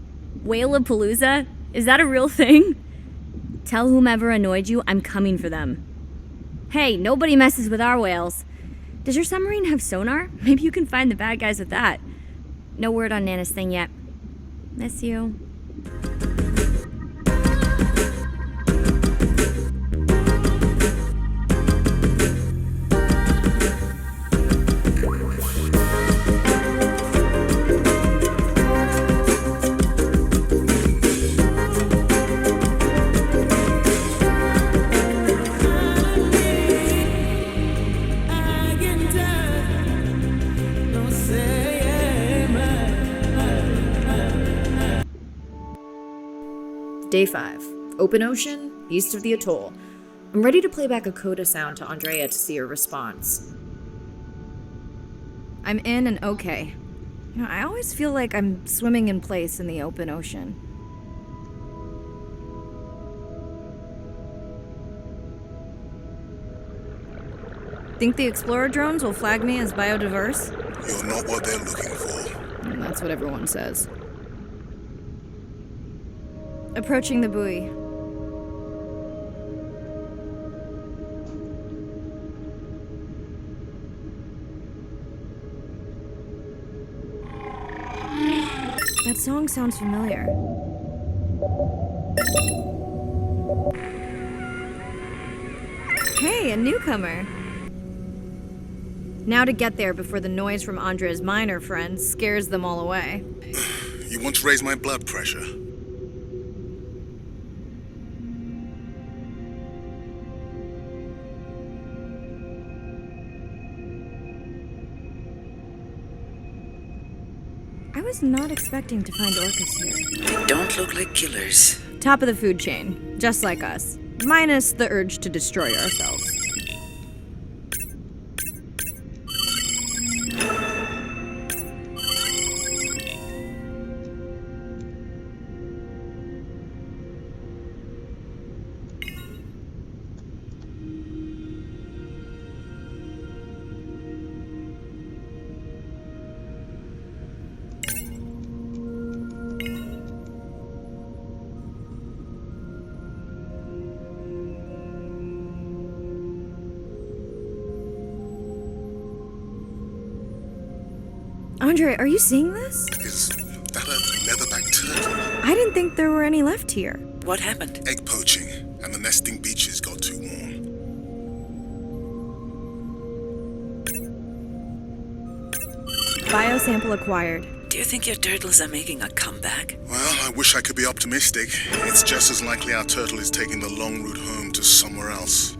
Whale-a-Palooza? Is that a real thing? Tell whomever annoyed you I'm coming for them. Hey, nobody messes with our whales. Does your submarine have sonar? Maybe you can find the bad guys with that. No word on Nana's thing yet. Miss you. Day 5. Open ocean, east of the atoll. I'm ready to play back a coda sound to Andrea to see her response. I'm in and okay. You know, I always feel like I'm swimming in place in the open ocean. Think the Explorer drones will flag me as biodiverse? You're not what they're looking for. And that's what everyone says. Approaching the buoy. That song sounds familiar. Hey, a newcomer. Now to get there before the noise from Andre's miner friends scares them all away. You want to raise my blood pressure? I was not expecting to find orcas here. They don't look like killers. Top of the food chain, just like us. Minus the urge to destroy ourselves. Andre, are you seeing this? Is that a leatherback turtle? I didn't think there were any left here. What happened? Egg poaching, and the nesting beaches got too warm. Biosample acquired. Do you think your turtles are making a comeback? Well, I wish I could be optimistic. It's just as likely our turtle is taking the long route home to somewhere else.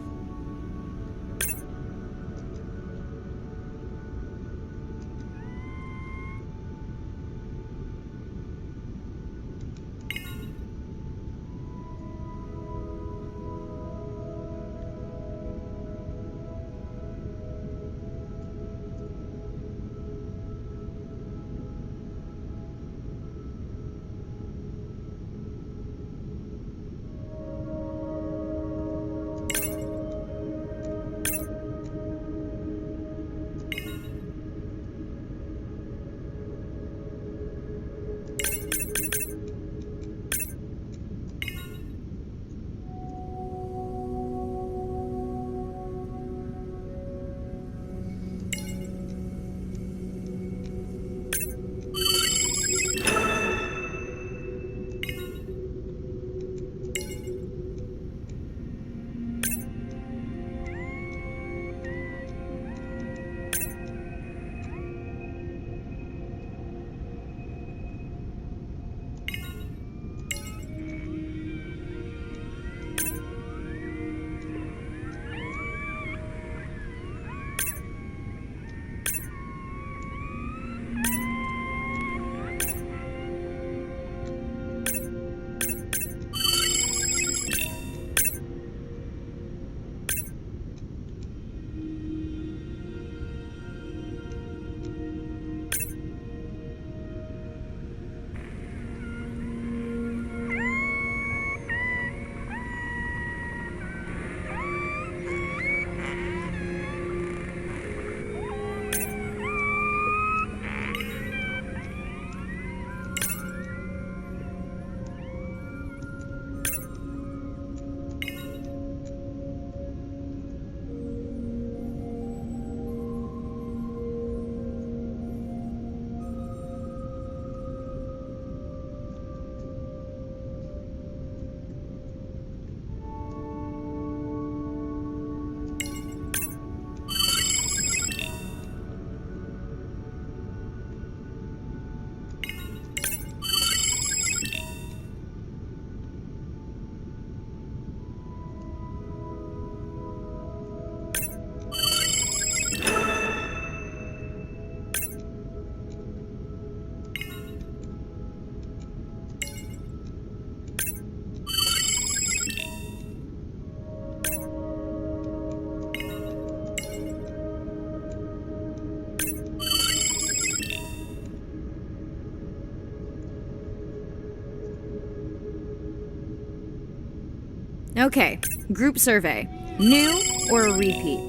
Okay, group survey. New or a repeat?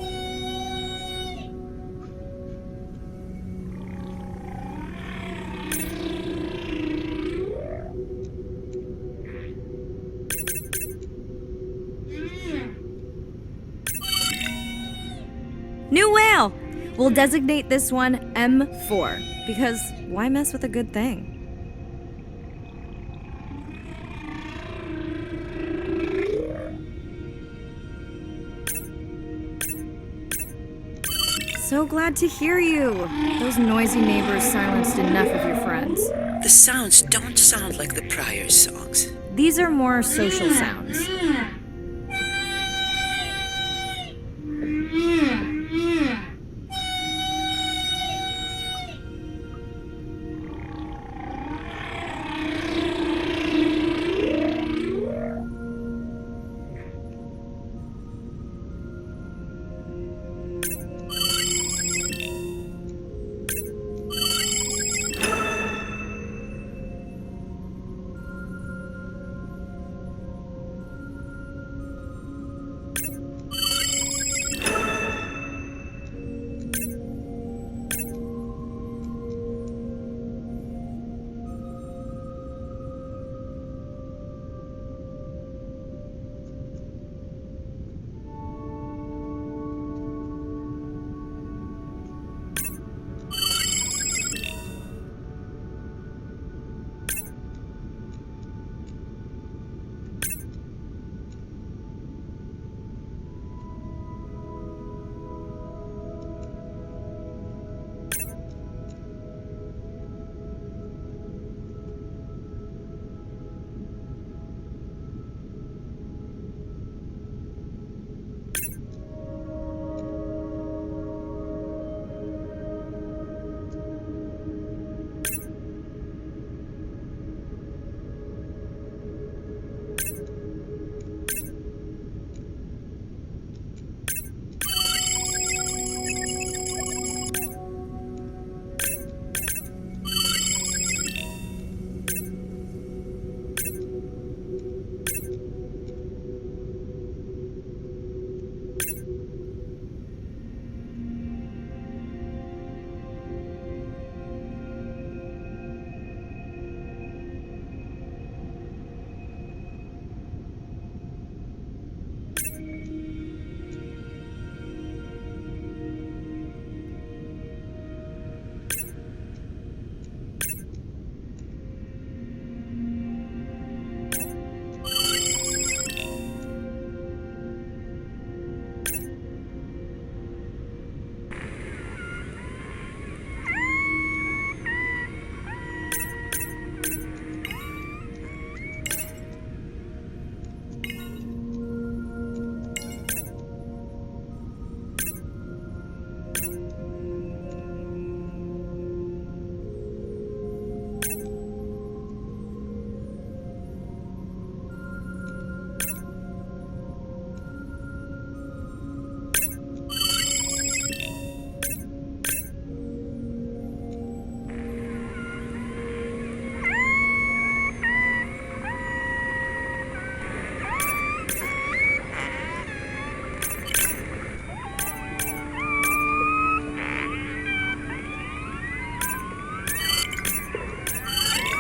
New whale! We'll designate this one M4, because why mess with a good thing? So glad to hear you. Those noisy neighbors silenced enough of your friends. The sounds don't sound like the prior songs. These are more social sounds.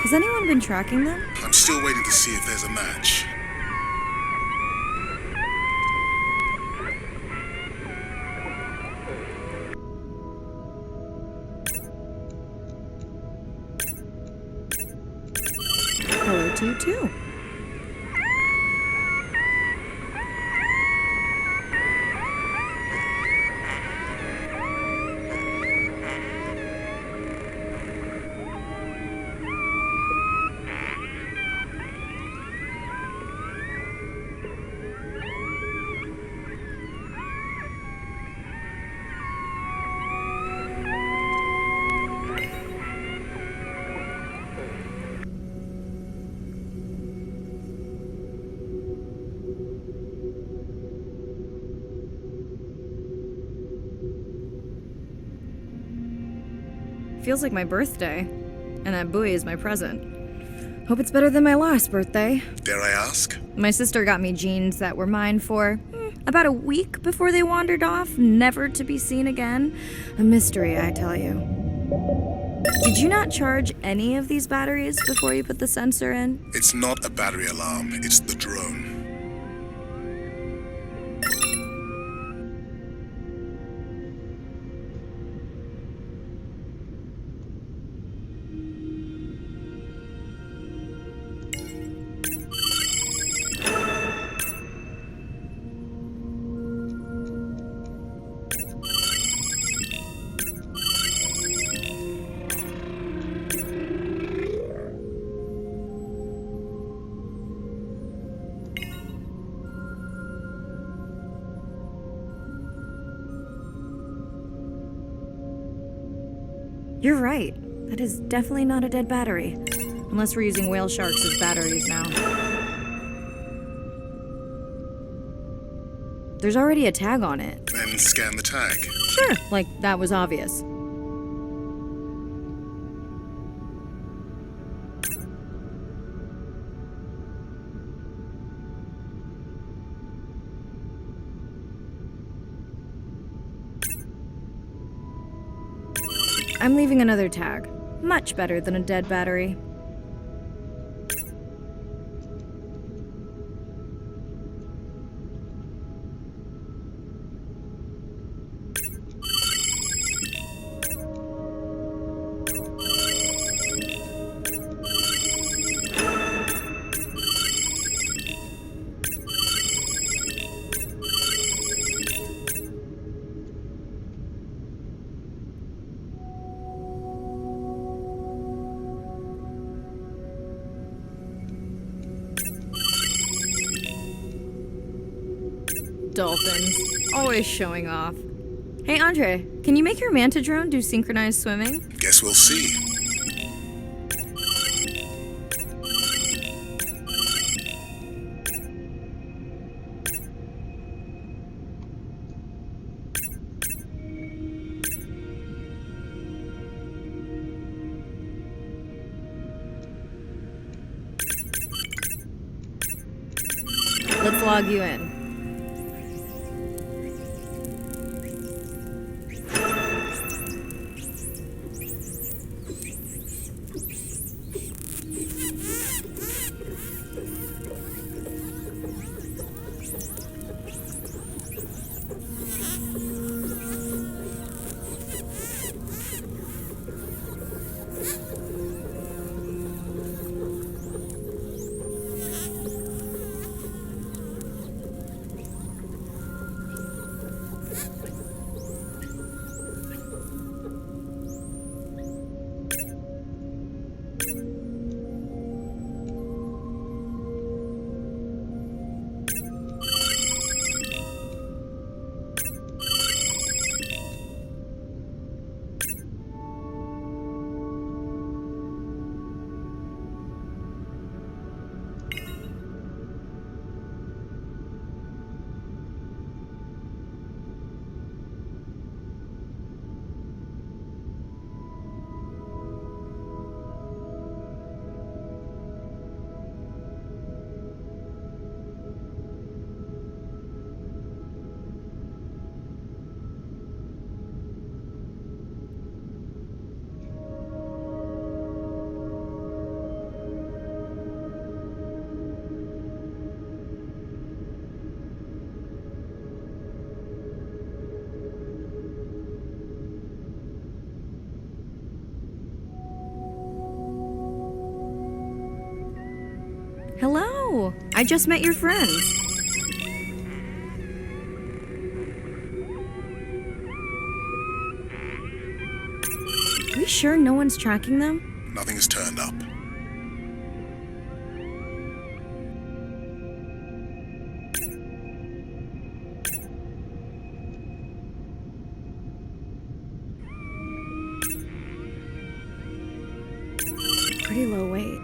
Has anyone been tracking them? I'm still waiting to see if there's a match. Hello to you too. Feels like my birthday, and that buoy is my present. Hope it's better than my last birthday. Dare I ask? My sister got me jeans that were mine for about a week before they wandered off, never to be seen again. A mystery, I tell you. Did you not charge any of these batteries before you put the sensor in? It's not a battery alarm, it's the drone. You're right. That is definitely not a dead battery. Unless we're using whale sharks as batteries now. There's already a tag on it. Then scan the tag. Sure, like that was obvious. I'm leaving another tag. Much better than a dead battery. Dolphins. Always showing off. Hey, Andre, can you make your manta drone do synchronized swimming? Guess we'll see. Let's log you in. I just met your friends. Are we sure no one's tracking them? Nothing has turned up. Pretty low weight.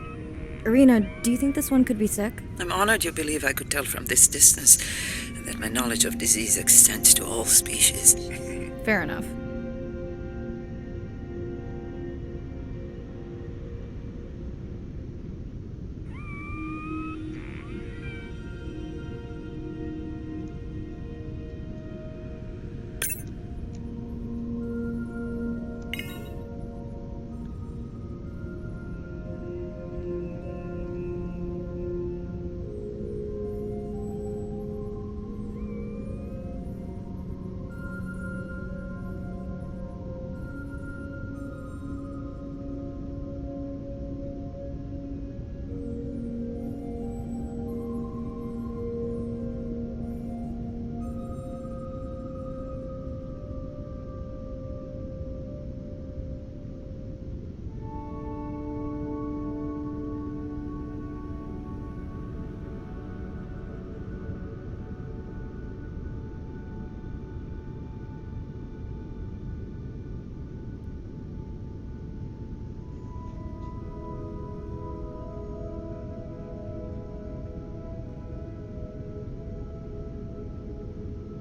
Irina, do you think this one could be sick? I'm honored you believe I could tell from this distance that my knowledge of disease extends to all species. Fair enough.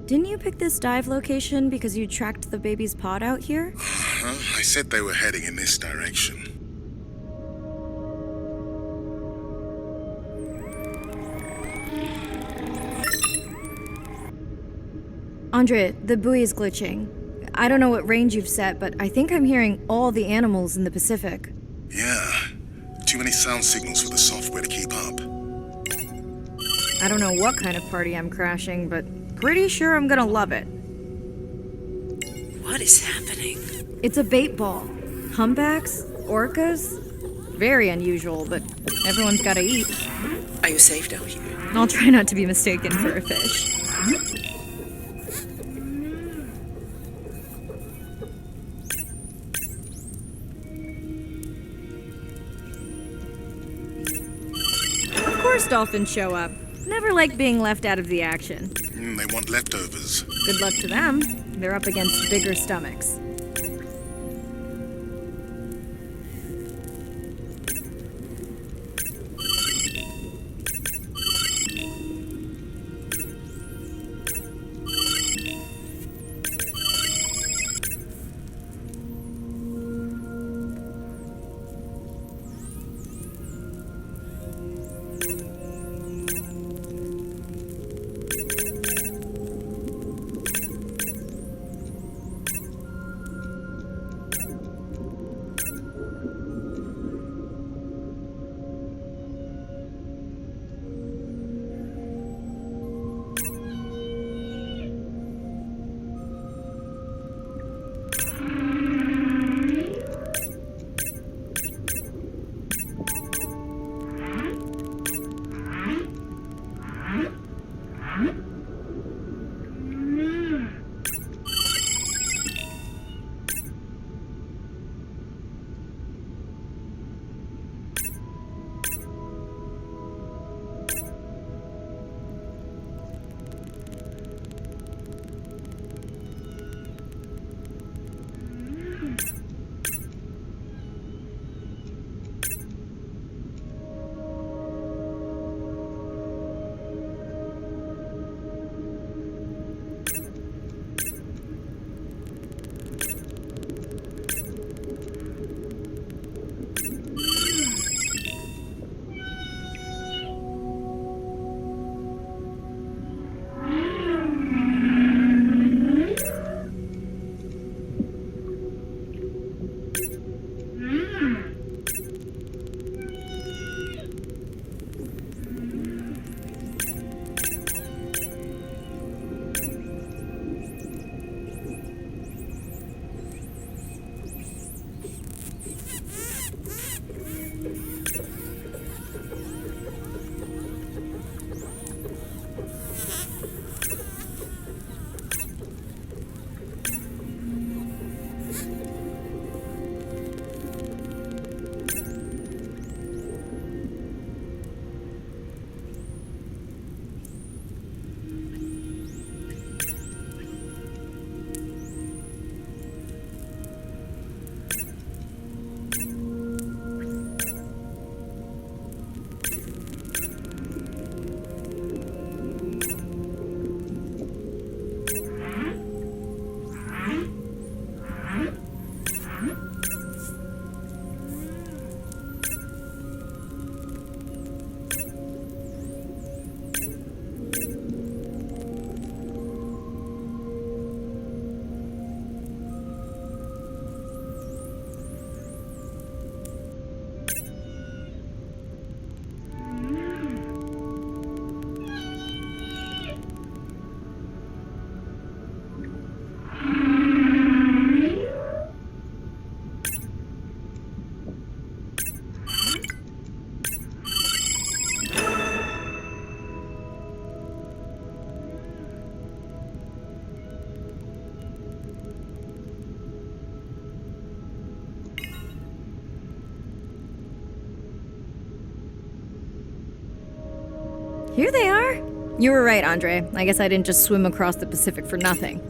Didn't you pick this dive location because you tracked the baby's pod out here? I said they were heading in this direction. Andre, the buoy is glitching. I don't know what range you've set, but I think I'm hearing all the animals in the Pacific. Yeah. Too many sound signals for the software to keep up. I don't know what kind of party I'm crashing, but pretty sure I'm gonna love it. What is happening? It's a bait ball. Humpbacks? Orcas? Very unusual, but everyone's gotta eat. Are you safe down here? I'll try not to be mistaken for a fish. Of course dolphins show up. Never like being left out of the action. They want leftovers. Good luck to them. They're up against bigger stomachs. Here they are. You were right, Andre. I guess I didn't just swim across the Pacific for nothing.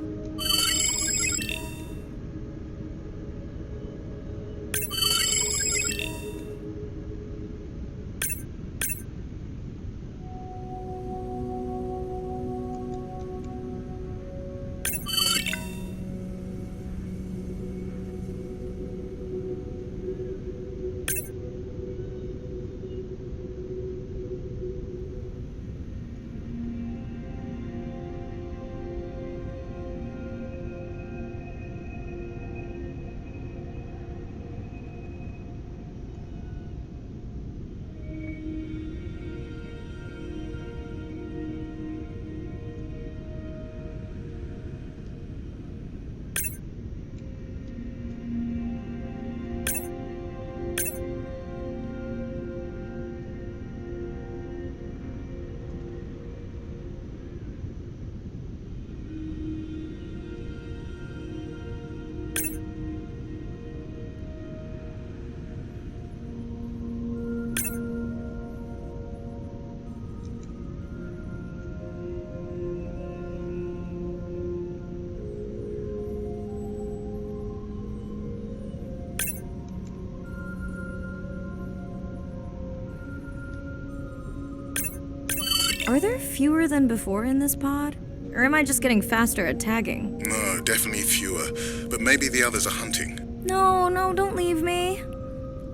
Are there fewer than before in this pod? Or am I just getting faster at tagging? No, definitely fewer. But maybe the others are hunting. No, don't leave me.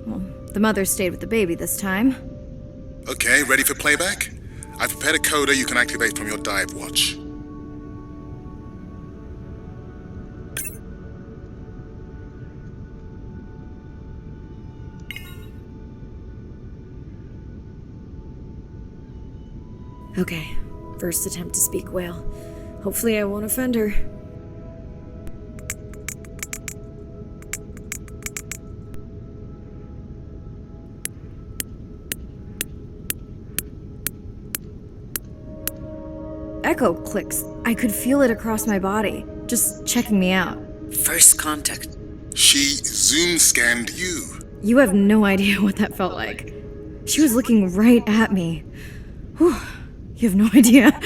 Well, the mother stayed with the baby this time. Okay, ready for playback? I've prepared a coder you can activate from your dive watch. Okay, first attempt to speak whale. Hopefully I won't offend her. Echo clicks. I could feel it across my body, just checking me out. First contact. She zoom scanned you. You have no idea what that felt like. She was looking right at me. Whew, you have no idea.